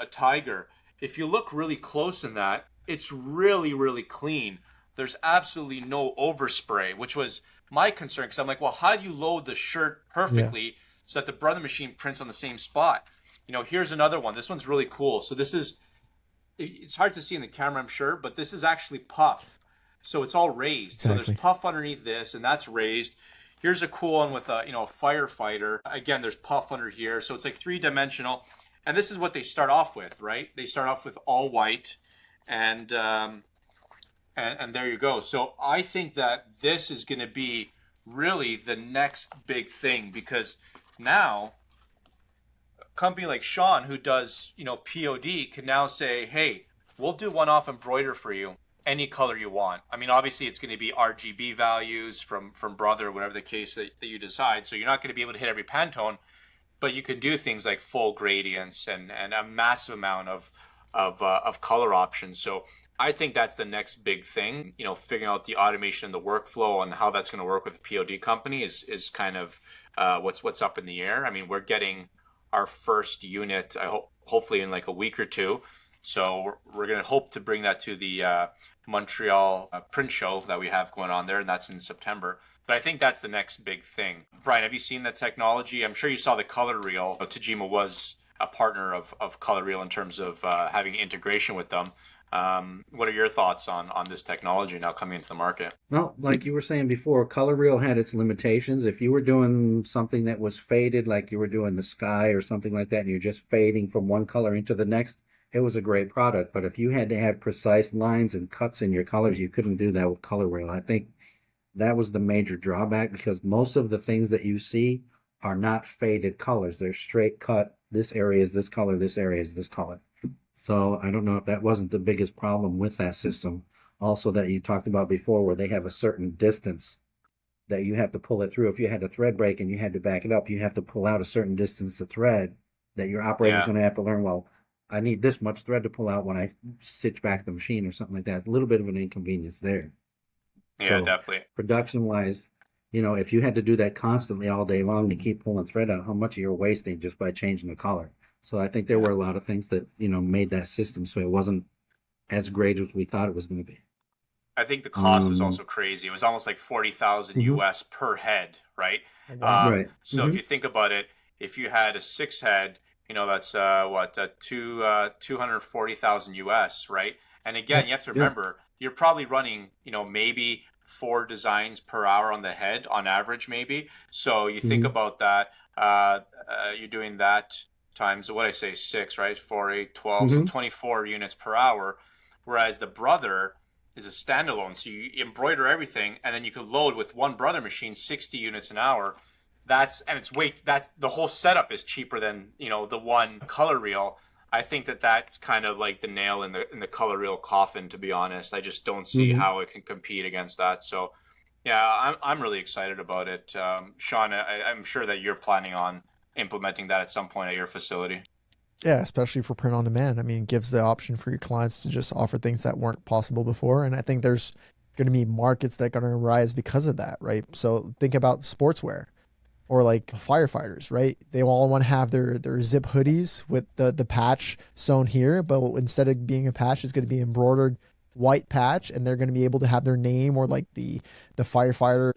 tiger. If you look really close in that, it's really, really clean. There's absolutely no overspray, which was my concern because I'm like, well, how do you load the shirt perfectly so that the brother machine prints on the same spot? Here's another one. This one's really cool. So it's hard to see in the camera, I'm sure, but this is actually puff. So it's all raised. Exactly. So there's puff underneath this, and that's raised. Here's a cool one with a firefighter. Again, there's puff under here. So it's like 3-dimensional. And this is what they start off with, right? They start off with all white, and there you go. So I think that this is going to be really the next big thing because now a company like Shawn, who does POD, can now say, hey, we'll do one-off embroider for you, any color you want. I mean, obviously it's going to be RGB values from Brother, whatever the case that you decide. So you're not going to be able to hit every Pantone, but you can do things like full gradients and a massive amount of color options. So I think that's the next big thing. Figuring out the automation and the workflow and how that's going to work with the POD company is kind of what's up in the air. I mean, we're getting our first unit, hopefully in like a week or two. So we're going to hope to bring that to the Montreal print show that we have going on there, and that's in September. But I think that's the next big thing. Brian, have you seen the technology? I'm sure you saw the color reel. Tajima was a partner of Color Reel in terms of having integration with them. What are your thoughts on this technology now coming into the market? Well, like you were saying before, Color Reel had its limitations. If you were doing something that was faded, like you were doing the sky or something like that, and you're just fading from one color into the next, it was a great product. But if you had to have precise lines and cuts in your colors, you couldn't do that with Color Reel. I think that was the major drawback, because most of the things that you see are not faded colors. They're straight cut. This area is this color, this area is this color. So I don't know if that wasn't the biggest problem with that system. Also, that you talked about before, where they have a certain distance that you have to pull it through. If you had a thread break and you had to back it up, you have to pull out a certain distance of thread that your operator's going to have to learn, well, I need this much thread to pull out when I stitch back the machine or something like that. A little bit of an inconvenience there. Yeah, So definitely. production-wise, if you had to do that constantly all day long to keep pulling thread out, how much you're wasting just by changing the color. So I think there were a lot of things that, made that system so it wasn't as great as we thought it was going to be. I think the cost was also crazy. It was almost like 40,000 US per head, right? Right. So if you think about it, if you had a 6 head, that's 240,000 US, right? And again, you have to remember, you're probably running, maybe 4 designs per hour on the head on average, maybe. So you think about that, you're doing that times, what I say, 6, right? 4, 8, 12, so 24 units per hour. Whereas the Brother is a standalone. So you embroider everything, and then you could load with one Brother machine 60 units an hour. The whole setup is cheaper than, the one color reel. I think that's kind of like the nail in the color reel coffin, to be honest. I just don't see how it can compete against that. So yeah, I'm really excited about it. Shawn, I'm sure that you're planning on implementing that at some point at your facility. Yeah, especially for print on demand. I mean, it gives the option for your clients to just offer things that weren't possible before. And I think there's going to be markets that are going to rise because of that, right? So think about sportswear or like firefighters, right? They all want to have their zip hoodies with the patch sewn here, but instead of being a patch, it's going to be embroidered white patch, and they're going to be able to have their name or like the firefighter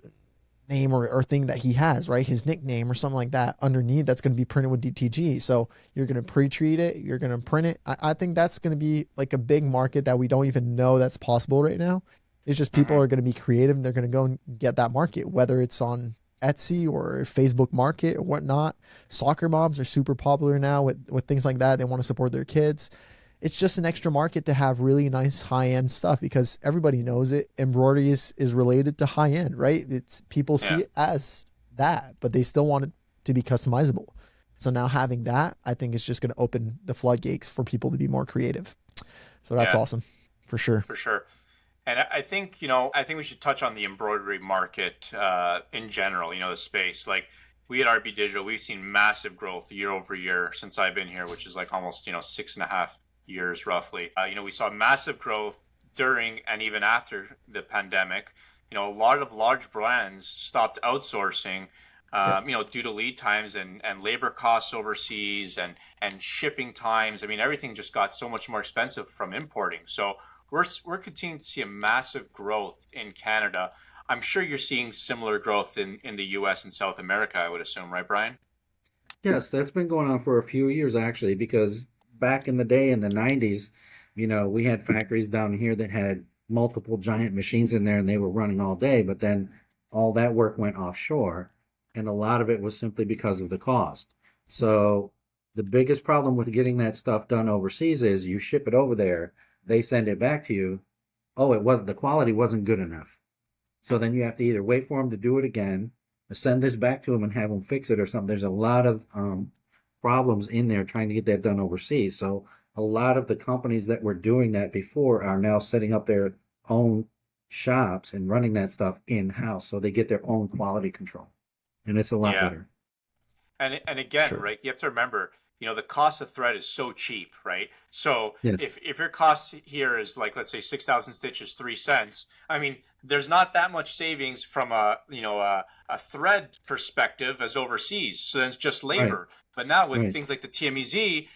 name or thing that he has, right? His nickname or something like that underneath, that's going to be printed with DTG. So you're going to pre-treat it, you're going to print it. I think that's going to be like a big market that we don't even know that's possible right now. It's just people are going to be creative and they're going to go and get that market, whether it's on Etsy or Facebook Market or whatnot. Soccer moms are super popular now with things like that. They want to support their kids. It's just an extra market to have really nice high-end stuff, because everybody knows it. Embroidery is related to high-end, right? It's people see it as that, but they still want it to be customizable. So now having that, I think it's just going to open the floodgates for people to be more creative. So that's awesome, for sure. For sure. And I think, we should touch on the embroidery market in general, the space. Like we at RB Digital, we've seen massive growth year over year since I've been here, which is like almost, 6.5 years roughly. We saw massive growth during and even after the pandemic. A lot of large brands stopped outsourcing, due to lead times and labor costs overseas and shipping times. I mean, everything just got so much more expensive from importing. So we're continuing to see a massive growth in Canada. I'm sure you're seeing similar growth in the US and South America, I would assume, right, Brian? Yes, that's been going on for a few years actually, because back in the day in the 90s, we had factories down here that had multiple giant machines in there and they were running all day, but then all that work went offshore, and a lot of it was simply because of the cost. So the biggest problem with getting that stuff done overseas is you ship it over there, they send it back to you. Oh, the quality wasn't good enough. So then you have to either wait for them to do it again, or send this back to them and have them fix it or something. There's a lot of problems in there trying to get that done overseas. So a lot of the companies that were doing that before are now setting up their own shops and running that stuff in-house, so they get their own quality control. And it's a lot better. And again, right, you have to remember, the cost of thread is so cheap, right? So if your cost here is like, let's say 6,000 stitches, 3 cents, I mean, there's not that much savings from a thread perspective as overseas. So then it's just labor. Right. But now with things like the TMEZ,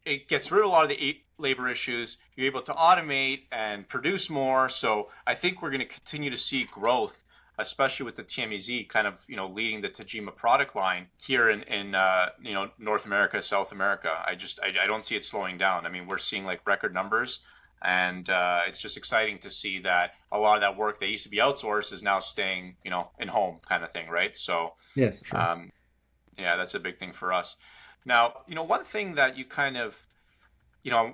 it gets rid of a lot of the labor issues. You're able to automate and produce more. So I think we're going to continue to see growth, especially with the TMEZ kind of, leading the Tajima product line here in North America, South America. I don't see it slowing down. I mean, we're seeing like record numbers, and it's just exciting to see that a lot of that work that used to be outsourced is now staying, in home kind of thing, right? So Yes. yeah, that's a big thing for us. Now, one thing that you kind of,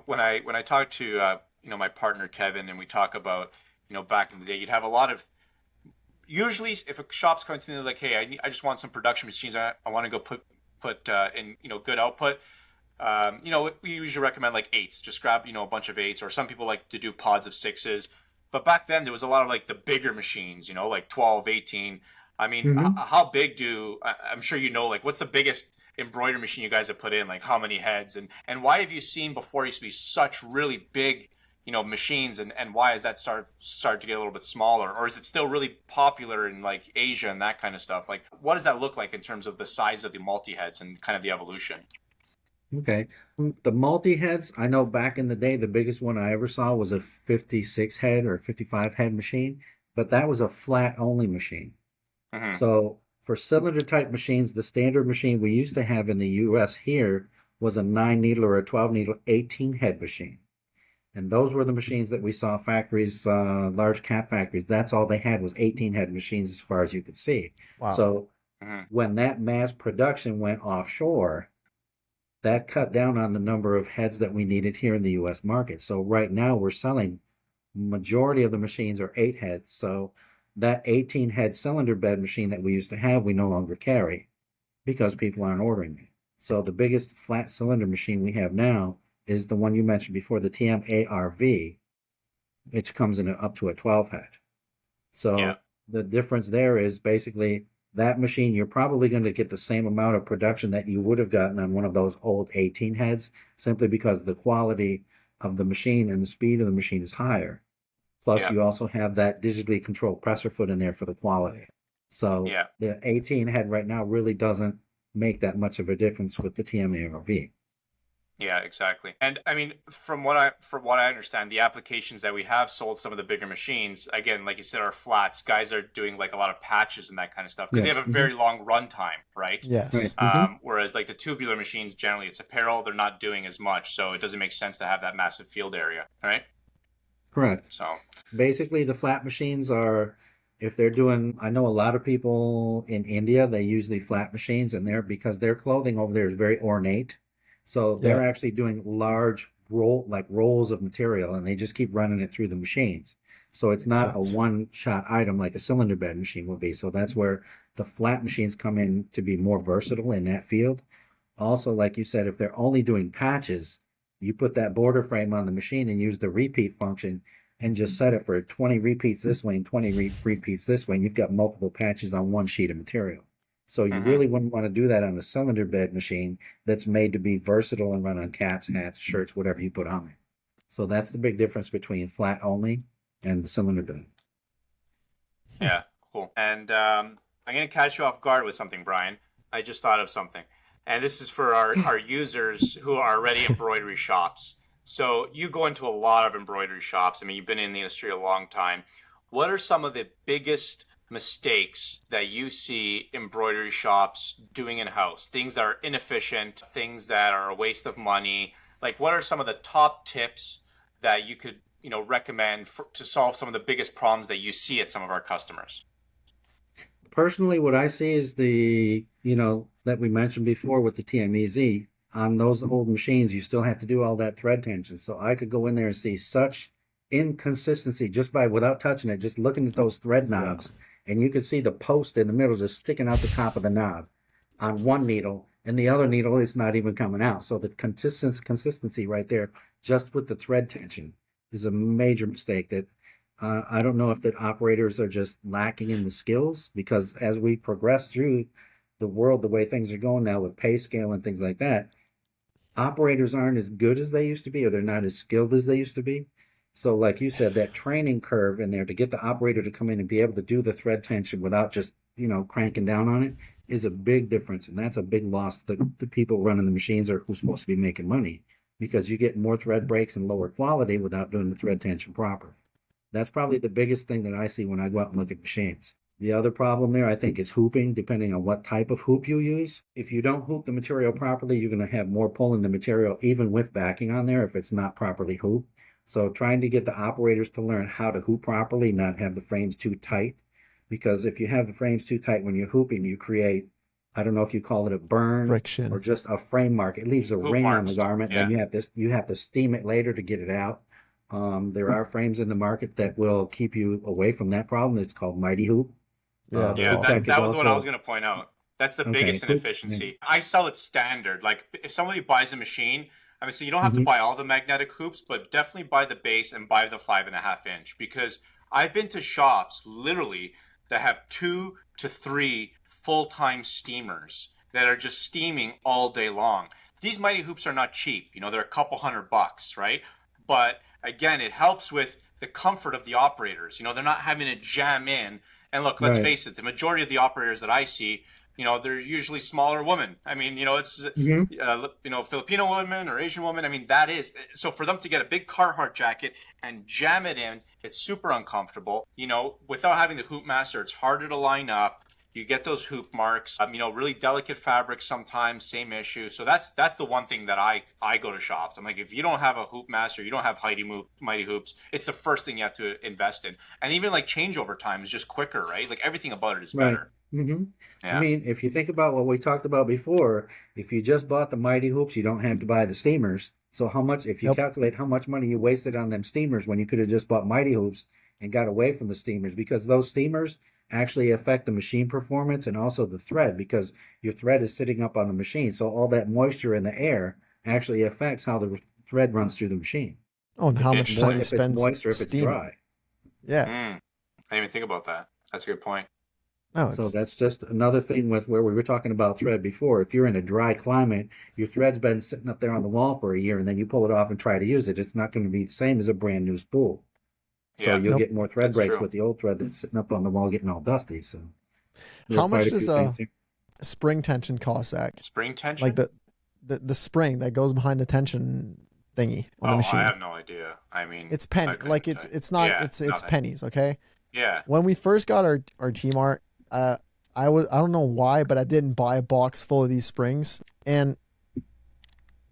when I talk to my partner Kevin, and we talk about, back in the day, you'd have a lot of, usually if a shop's coming to me like, hey, I just want some production machines. I want to go put in, good output. We usually recommend like eights. Just grab, a bunch of eights, or some people like to do pods of sixes. But back then there was a lot of like the bigger machines, like 12, 18. I mean, how big I'm sure like, what's the biggest embroidery machine you guys have put in? Like how many heads? And why have you seen before used to be such really big, machines, and why has that started to get a little bit smaller? Or is it still really popular in like Asia and that kind of stuff? Like, what does that look like in terms of the size of the multi-heads and kind of the evolution? Okay. The multi-heads, I know back in the day, the biggest one I ever saw was a 56 head or 55 head machine, but that was a flat only machine. So for cylinder type machines, the standard machine we used to have in the US here was a 9 needle or a 12 needle 18 head machine. And those were the machines that we saw factories, large cap factories. That's all they had was 18 head machines as far as you could see. Wow. So when that mass production went offshore, that cut down on the number of heads that we needed here in the US market. So right now we're selling, majority of the machines are 8 heads. So that 18 head cylinder bed machine that we used to have, we no longer carry because people aren't ordering it. So the biggest flat cylinder machine we have now is the one you mentioned before, the TM-ARV, which comes in up to a 12 head. So the difference there is basically that machine, you're probably going to get the same amount of production that you would have gotten on one of those old 18 heads, simply because the quality of the machine and the speed of the machine is higher. Plus, you also have that digitally controlled presser foot in there for the quality. So the 18 head right now really doesn't make that much of a difference with the TM-ARV. Yeah, exactly. And I mean, from what I understand, the applications that we have sold some of the bigger machines, again, like you said, are flats. Guys are doing like a lot of patches and that kind of stuff because they have a very long run time, right? Yes. Whereas like the tubular machines, generally it's apparel, they're not doing as much, so it doesn't make sense to have that massive field area, right? Correct. So basically the flat machines are, if they're doing, I know a lot of people in India, they use the flat machines, and because their clothing over there is very ornate. So they're actually doing large rolls of material, and they just keep running it through the machines. So it's not a one-shot item like a cylinder bed machine would be. So that's where the flat machines come in to be more versatile in that field. Also, like you said, if they're only doing patches, you put that border frame on the machine and use the repeat function and just set it for 20 repeats this way and 20 repeats this way, and you've got multiple patches on one sheet of material. So you really wouldn't want to do that on a cylinder bed machine that's made to be versatile and run on caps, hats, shirts, whatever you put on there. So that's the big difference between flat only and the cylinder bed. Yeah, cool. And I'm going to catch you off guard with something, Brian. I just thought of something. And this is for our users who are already embroidery shops. So you go into a lot of embroidery shops. I mean, you've been in the industry a long time. What are some of the biggest mistakes that you see embroidery shops doing in-house? Things that are inefficient, things that are a waste of money. Like, what are some of the top tips that you could, recommend to solve some of the biggest problems that you see at some of our customers? Personally, what I see is that we mentioned before with the TMEZ, on those old machines, you still have to do all that thread tension. So I could go in there and see such inconsistency just without touching it, just looking at those thread knobs, and you could see the post in the middle just sticking out the top of the knob on one needle, and the other needle is not even coming out. So the consistency right there, just with the thread tension, is a major mistake that I don't know if the operators are just lacking in the skills, because as we progress through the world, the way things are going now with pay scale and things like that, operators aren't as good as they used to be, or they're not as skilled as they used to be. So like you said, that training curve in there to get the operator to come in and be able to do the thread tension without just, cranking down on it is a big difference. And that's a big loss to the people running the machines or who's supposed to be making money. because you get more thread breaks and lower quality without doing the thread tension proper. That's probably the biggest thing that I see when I go out and look at machines. The other problem there, I think, is hooping, depending on what type of hoop you use. If you don't hoop the material properly, you're going to have more pull in the material, even with backing on there, if it's not properly hooped. So trying to get the operators to learn how to hoop properly, not have the frames too tight. Because if you have the frames too tight when you're hooping, you create, I don't know if you call it a burn Friction. or just a frame mark. It leaves a Hoop ring on marks. the garment. Yeah. Then you have to steam it later to get it out. There are frames in the market that will keep you away from that problem. It's called Mighty Hoop. Yeah, they're Yeah, awesome. that was what I also- was going to point out. That's the Okay, biggest hoop- inefficiency. I sell it standard. Like if somebody buys a machine, I mean, so you don't have to Mhm. buy all the magnetic hoops, but definitely buy the base and buy the 5.5 inch, because I've been to shops literally that have 2 to 3 full-time steamers that are just steaming all day long. These Mighty hoops are not cheap. You know, they're a couple $100, right? But again, it helps with the comfort of the operators. You know, they're not having to jam in. And look, let's Right. face it, the majority of the operators that I see, you know, they're usually smaller women. I mean, you know, it's, Mhm. you know, Filipino women or Asian women. I mean, that is, so for them to get a big Carhartt jacket and jam it in, it's super uncomfortable. You know, without having the hoop master, it's harder to line up. You get those hoop marks, you know, really delicate fabrics sometimes, same issue. So that's the one thing that I go to shops. I'm like, if you don't have a hoop master, you don't have Mighty hoops, it's the first thing you have to invest in. And even like changeover time is just quicker, right? Like everything about it is Right. better. hmm Yeah. I mean, if you think about what we talked about before, if you just bought the Mighty hoops, you don't have to buy the steamers. So how much, if you Yep. calculate how much money you wasted on them steamers when you could have just bought Mighty hoops and got away from the steamers, because those steamers actually affect the machine performance and also the thread, because your thread is sitting up on the machine. So all that moisture in the air actually affects how the thread runs through the machine. Oh, and how If much it's time More you if it's spend moist or if it's steaming. dry. Yeah. I didn't even think about that. That's a good point. No, So it's that's just another thing with where we were talking about thread before. If you're in a dry climate, your thread's been sitting up there on the wall for a year, and then you pull it off and try to use it. It's not going to be the same as a brand new spool. So Yeah. you'll Nope. get more thread That's breaks true. with the old thread that's sitting up on the wall getting all dusty. So there How are quite much a few does things here. spring tension cost, Zach? Spring tension? Like the spring that goes behind the tension thingy on the machine. I have no idea. I mean, It's I penny. couldn't Like tell you. it's not Yeah, it's nothing. pennies, okay? Yeah. When we first got our T-Mart, I don't know why, but I didn't buy a box full of these springs. And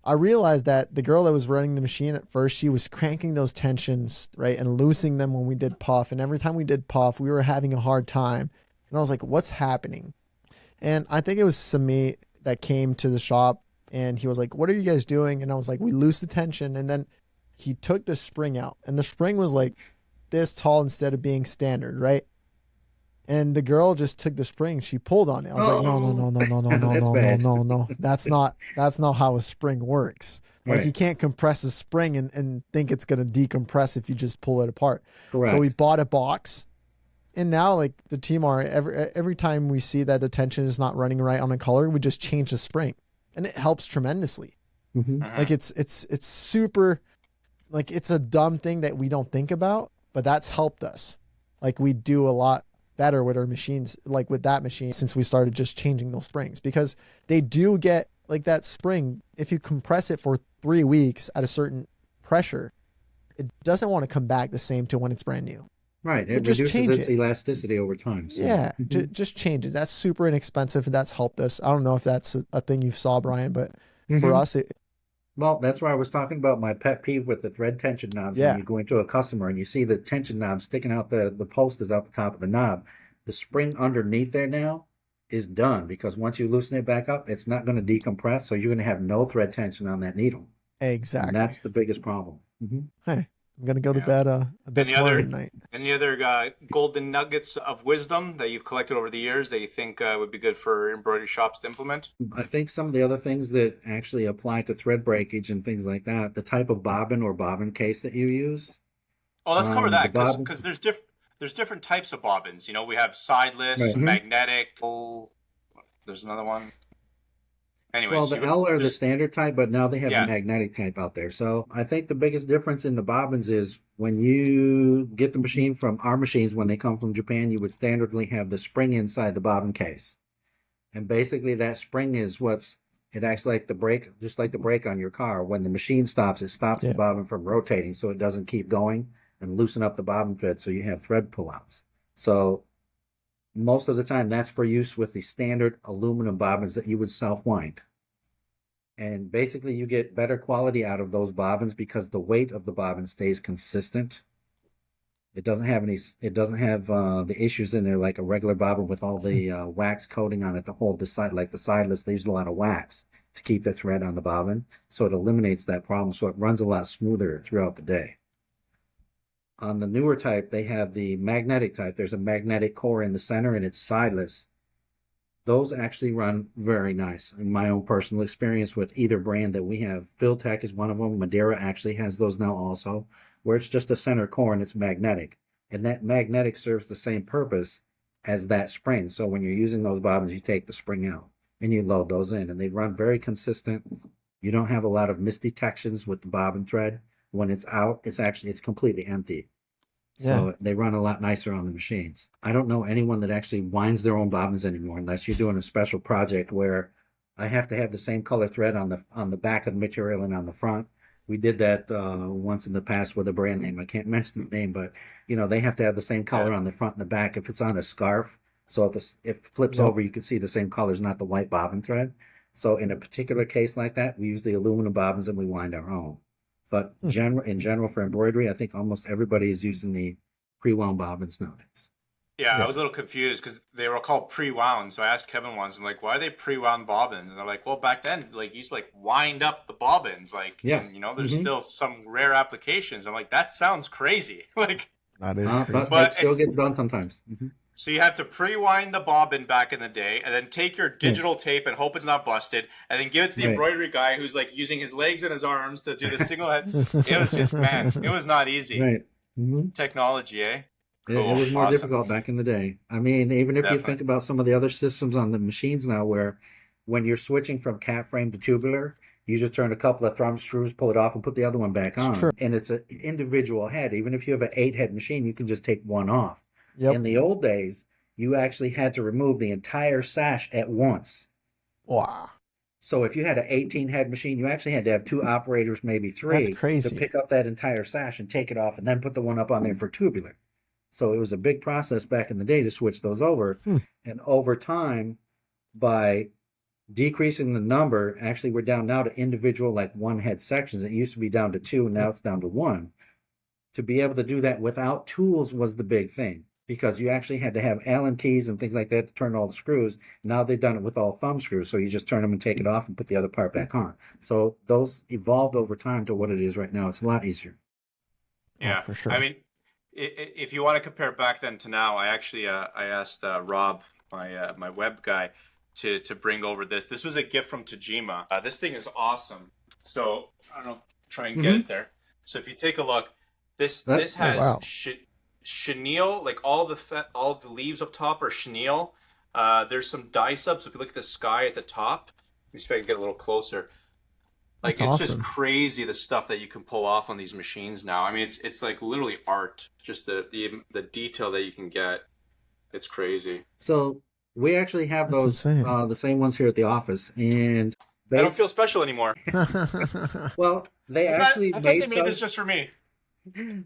I realized that the girl that was running the machine at first, she was cranking those tensions, right, and loosing them when we did puff. And every time we did puff, we were having a hard time. And I was like, what's happening? And I think it was Sami that came to the shop, and he was like, what are you guys doing? And I was like, we loose the tension. And then he took the spring out, and the spring was like this tall instead of being standard, right? And the girl just took the spring. She pulled on it. I was like, no. That's bad. That's not how a spring works. Like Right. you can't compress a spring and think it's gonna decompress if you just pull it apart. Correct. So we bought a box, and now like the T-Mart, every time we see that the tension is not running right on a color, we just change the spring, and it helps tremendously. Mhm. Like it's super, like it's a dumb thing that we don't think about, but that's helped us. Like we do a lot better with our machines, like with that machine, since we started just changing those springs, because they do get like that spring. If you compress it for 3 weeks at a certain pressure, it doesn't want to come back the same to when it's brand new. Right. So It just reduces change its it. elasticity over time. So. Yeah, Mhm. just change it. That's super inexpensive. That's helped us. I don't know if that's a thing you saw, Brian, but for Mhm. us, Well, that's why I was talking about my pet peeve with the thread tension knobs. Yeah. When you go into a customer and you see the tension knob sticking out, the post is out the top of the knob. The spring underneath there now is done, because once you loosen it back up, it's not going to decompress. So you're going to have no thread tension on that needle. exactly. And that's the biggest problem. Hey, I'm gonna go to Yeah. bed a bit Any smarter other- tonight. Any other golden nuggets of wisdom that you've collected over the years that you think would be good for embroidery shops to implement? I think some of the other things that actually apply to thread breakage and things like that, the type of bobbin or bobbin case that you use. Oh, let's cover The that bobbin. because there's different types of bobbins. You know, we have sideless, Right. Mhm. magnetic. Oh, there's another one. Anyways, Well, the L are the there's- standard type, but now they have Yeah. the magnetic type out there. So I think the biggest difference in the bobbins is when you get the machine from our machines, when they come from Japan, you would standardly have the spring inside the bobbin case. And basically that spring is what's It acts like the brake, just like the brake on your car. When the machine stops, it stops the bobbin from rotating so it doesn't keep going and loosen up the bobbin thread so you have thread pullouts. So most of the time that's for use with the standard aluminum bobbins that you would self-wind. And basically you get better quality out of those bobbins because the weight of the bobbin stays consistent. It doesn't have the issues in there like a regular bobbin with all the wax coating on it to hold the side, like the sideless. They use a lot of wax to keep the thread on the bobbin, so it eliminates that problem. So it runs a lot smoother throughout the day. On the newer type, they have the magnetic type. There's a magnetic core in the center, and it's sideless. Those actually run very nice. In my own personal experience with either brand that we have, Filtech is one of them. Madeira actually has those now also, where it's just a center core and it's magnetic. And that magnetic serves the same purpose as that spring. So when you're using those bobbins, you take the spring out and you load those in, and they run very consistent. You don't have a lot of misdetections with the bobbin thread. When it's out, it's completely empty. So they run a lot nicer on the machines. I don't know anyone that actually winds their own bobbins anymore, unless you're doing a special project where I have to have the same color thread on the back of the material and on the front. We did that once in the past with a brand name. I can't mention the name, but they have to have the same color on the front and the back. If it's on a scarf, so if it flips over, you can see the same colors, not the white bobbin thread. So in a particular case like that, we use the aluminum bobbins and we wind our own. But in general for embroidery, I think almost everybody is using the pre-wound bobbins nowadays. Yeah, I was a little confused because they were called pre-wound. So I asked Kevin once, I'm like, why are they pre-wound bobbins? And they're like, well, back then, like, you used to like wind up the bobbins. Like, yes. And, there's still some rare applications. I'm like, that sounds crazy. Like, that is crazy. But it still gets done sometimes. Mm-hmm. So you have to pre-wind the bobbin back in the day, and then take your digital tape and hope it's not busted, and then give it to the embroidery guy who's like using his legs and his arms to do the single head. It was just, man, it was not easy. Right. Mm-hmm. Technology, eh? Cool. It was more difficult back in the day. I mean, even if you think about some of the other systems on the machines now, where when you're switching from cap frame to tubular, you just turn a couple of thumb screws, pull it off, and put the other one back on. Sure. And it's an individual head. Even if you have an 8-head machine, you can just take one off. Yep. In the old days, you actually had to remove the entire sash at once. Wow. So if you had an 18-head machine, you actually had to have 2 operators, maybe 3, that's crazy, to pick up that entire sash and take it off and then put the one up on there for tubular. So it was a big process back in the day to switch those over. And over time, by decreasing the number, actually we're down now to individual like 1-head sections. It used to be down to 2, and now it's down to 1. To be able to do that without tools was the big thing, because you actually had to have Allen keys and things like that to turn all the screws. Now they've done it with all thumb screws, so you just turn them and take it off and put the other part back on. So those evolved over time to what it is right now. It's a lot easier. Yeah, for sure. I mean, if you want to compare back then to now, I actually I asked Rob, my web guy, to bring over this. This was a gift from Tajima. This thing is awesome. So I don't know, try and get it there. So if you take a look, this has chenille, like all the leaves up top are chenille. There's some dye subs. So if you look at the sky at the top, let me see if I can get a little closer. Like, it's awesome. Just crazy the stuff that you can pull off on these machines now. I mean, it's like literally art. Just the detail that you can get. It's crazy. So we actually have those the same ones here at the office, and I don't feel special anymore. Well, I thought they made this just for me.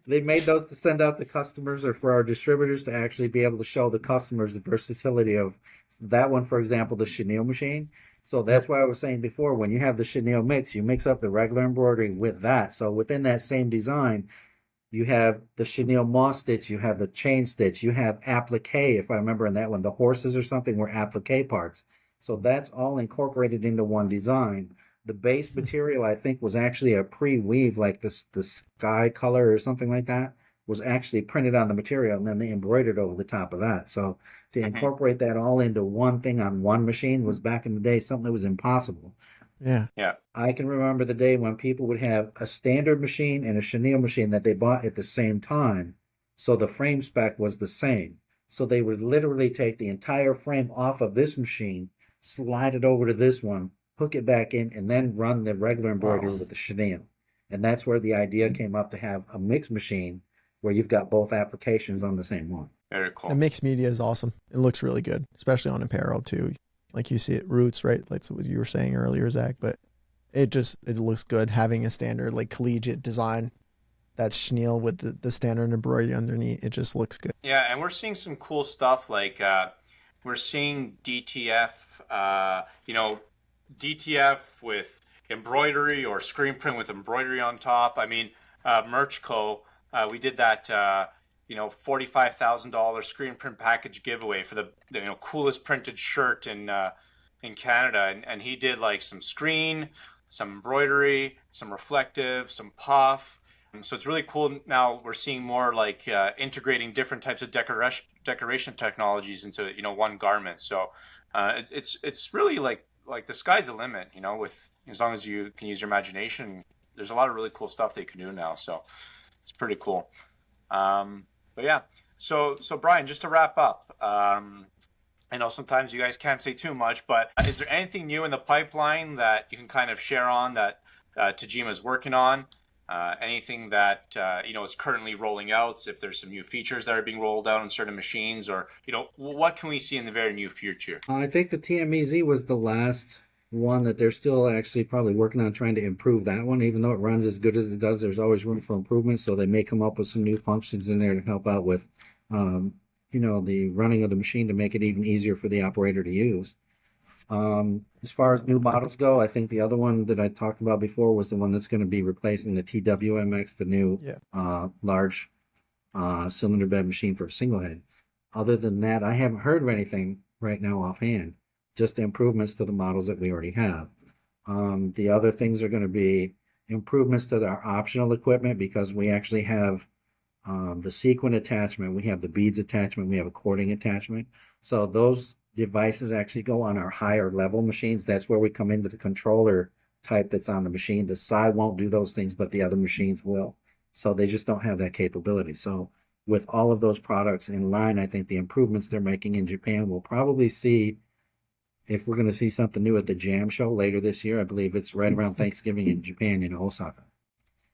They made those to send out to customers or for our distributors to actually be able to show the customers the versatility of that one, for example, the chenille machine. So that's why I was saying before, when you have the chenille mix, you mix up the regular embroidery with that. So within that same design, you have the chenille moss stitch, you have the chain stitch, you have applique. If I remember in that one, the horses or something were applique parts. So that's all incorporated into one design. The base material, I think, was actually a pre-weave, like the sky color or something like that, was actually printed on the material, and then they embroidered over the top of that. So to incorporate that all into one thing on one machine was, back in the day, something that was impossible. Yeah. I can remember the day when people would have a standard machine and a chenille machine that they bought at the same time, so the frame spec was the same. So they would literally take the entire frame off of this machine, slide it over to this one, hook it back in, and then run the regular embroidery with the chenille. And that's where the idea came up, to have a mixed machine where you've got both applications on the same one. Very cool. The mixed media is awesome. It looks really good, especially on apparel too. like you see it roots, right? Like what you were saying earlier, Zach, but it looks good having a standard like collegiate design, that chenille with the standard embroidery underneath. It just looks good. Yeah, and we're seeing some cool stuff like we're seeing DTF, DTF with embroidery or screen print with embroidery on top. I mean, Merch Co. We did that, $45,000 screen print package giveaway for the coolest printed shirt in Canada, and he did like some screen, some embroidery, some reflective, some puff. So it's really cool. Now we're seeing more like integrating different types of decoration technologies into one garment. So it's really like the sky's the limit. With as long as you can use your imagination, there's a lot of really cool stuff that you can do now. So it's pretty cool. But yeah, so Brian, just to wrap up, I know sometimes you guys can't say too much, but is there anything new in the pipeline that you can kind of share on that Tajima is working on? Anything that is currently rolling out? If there's some new features that are being rolled out on certain machines, or what can we see in the very near future? I think the TMEZ was the last one that they're still actually probably working on trying to improve that one. Even though it runs as good as it does, there's always room for improvement. So they may come up with some new functions in there to help out with, the running of the machine to make it even easier for the operator to use. As far as new models go, I think the other one that I talked about before was the one that's going to be replacing the TWMX, the new large cylinder bed machine for a single head. Other than that, I haven't heard of anything right now offhand, just improvements to the models that we already have. The other things are going to be improvements to our optional equipment, because we actually have the sequin attachment, we have the beads attachment, we have a cording attachment. So those devices actually go on our higher level machines. That's where we come into the controller type that's on the machine. The Sai won't do those things, but the other machines will. So they just don't have that capability. So with all of those products in line, I think the improvements they're making in Japan, we'll probably see, if we're going to see something new at the Jam Show later this year. I believe it's right around Thanksgiving in Japan, in Osaka.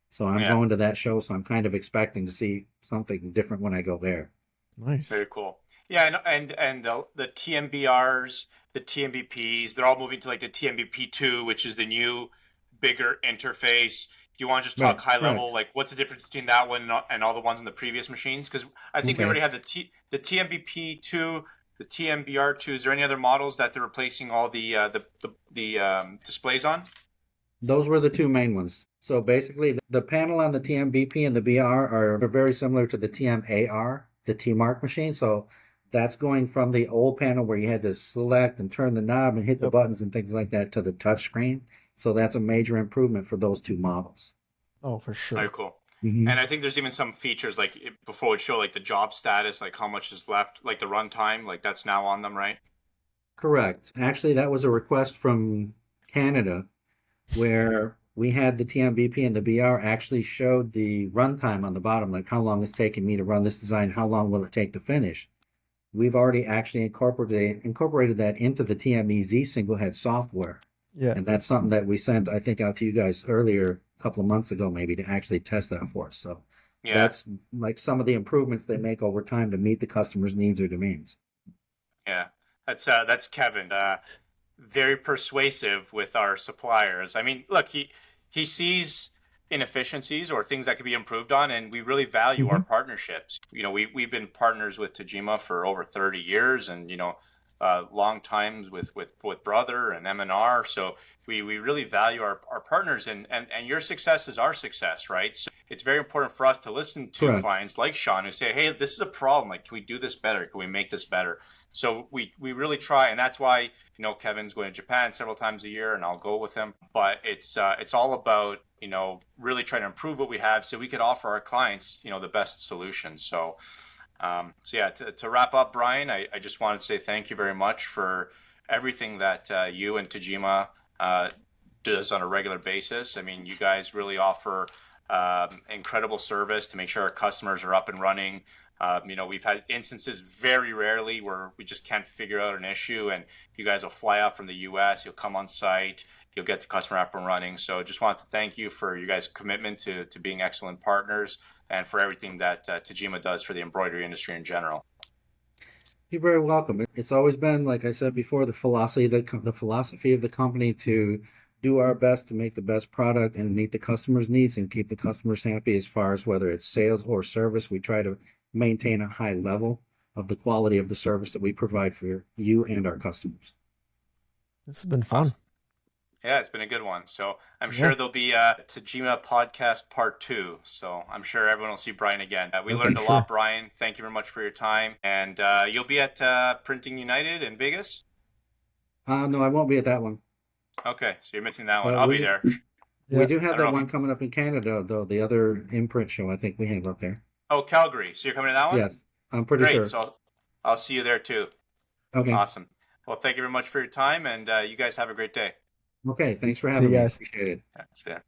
So I'm going to that show, so I'm kind of expecting to see something different when I go there. Nice. Very cool. Yeah, and the TMBRs, the TMBPs, they're all moving to like the TMBP2, which is the new, bigger interface. Do you want to just talk high level, like what's the difference between that one and all the ones in the previous machines? Because I think we already have the TMBP2, the TMBR2. Is there any other models that they're replacing all the displays on? Those were the two main ones. So basically, the panel on the TMBP and the BR are very similar to the TMAR, the T-Mark machine. So that's going from the old panel where you had to select and turn the knob and hit the buttons and things like that to the touch screen. So that's a major improvement for those two models. Oh, for sure. Very cool. Mm-hmm. And I think there's even some features like before it would show like the job status, like how much is left, like the runtime, like that's now on them, right? Correct. Actually, that was a request from Canada, where we had the TMBP and the BR actually showed the runtime on the bottom, like how long it's taking me to run this design, how long will it take to finish. We've already actually incorporated that into the TMEZ single head software. Yeah. And that's something that we sent, I think, out to you guys earlier, a couple of months ago, maybe, to actually test that for us. So that's like some of the improvements they make over time to meet the customer's needs or demands. Yeah, that's Kevin. Very persuasive with our suppliers. I mean, look, he sees inefficiencies or things that could be improved on, and we really value our partnerships. We've been partners with Tajima for over 30 years, and long times with Brother and M&R. So we really value our partners, and your success is our success, right? So it's very important for us to listen to clients like Shawn who say, hey, this is a problem. Like, can we do this better? Can we make this better? So we really try, and that's why Kevin's going to Japan several times a year, and I'll go with him. But it's all about really trying to improve what we have so we could offer our clients the best solutions. So to wrap up, Brian, I just wanted to say thank you very much for everything that you and Tajima does on a regular basis. I mean, you guys really offer incredible service to make sure our customers are up and running. We've had instances very rarely where we just can't figure out an issue, and you guys will fly out from the US, you'll come on site, you'll get the customer up and running. So just wanted to thank you for your guys' commitment to being excellent partners and for everything that Tajima does for the embroidery industry in general. You're very welcome. It's always been, like I said before, the philosophy of the company to do our best to make the best product and meet the customers' needs and keep the customers happy as far as whether it's sales or service. We try to maintain a high level of the quality of the service that we provide for you and our customers. This has been fun. Awesome. Yeah, it's been a good one. So I'm sure there'll be a Tajima Podcast Part 2. So I'm sure everyone will see Brian again. We learned a lot, Brian. Thank you very much for your time. And you'll be at Printing United in Vegas? No, I won't be at that one. Okay, so you're missing that one. I'll be there. We do have that one coming up in Canada, though. The other imprint show I think we have up there. Oh, Calgary. So you're coming to that one? Yes, I'm pretty sure. So I'll see you there too. Okay. Awesome. Well, thank you very much for your time, and you guys have a great day. Okay, thanks for having me. Guys. Appreciate it. That's it.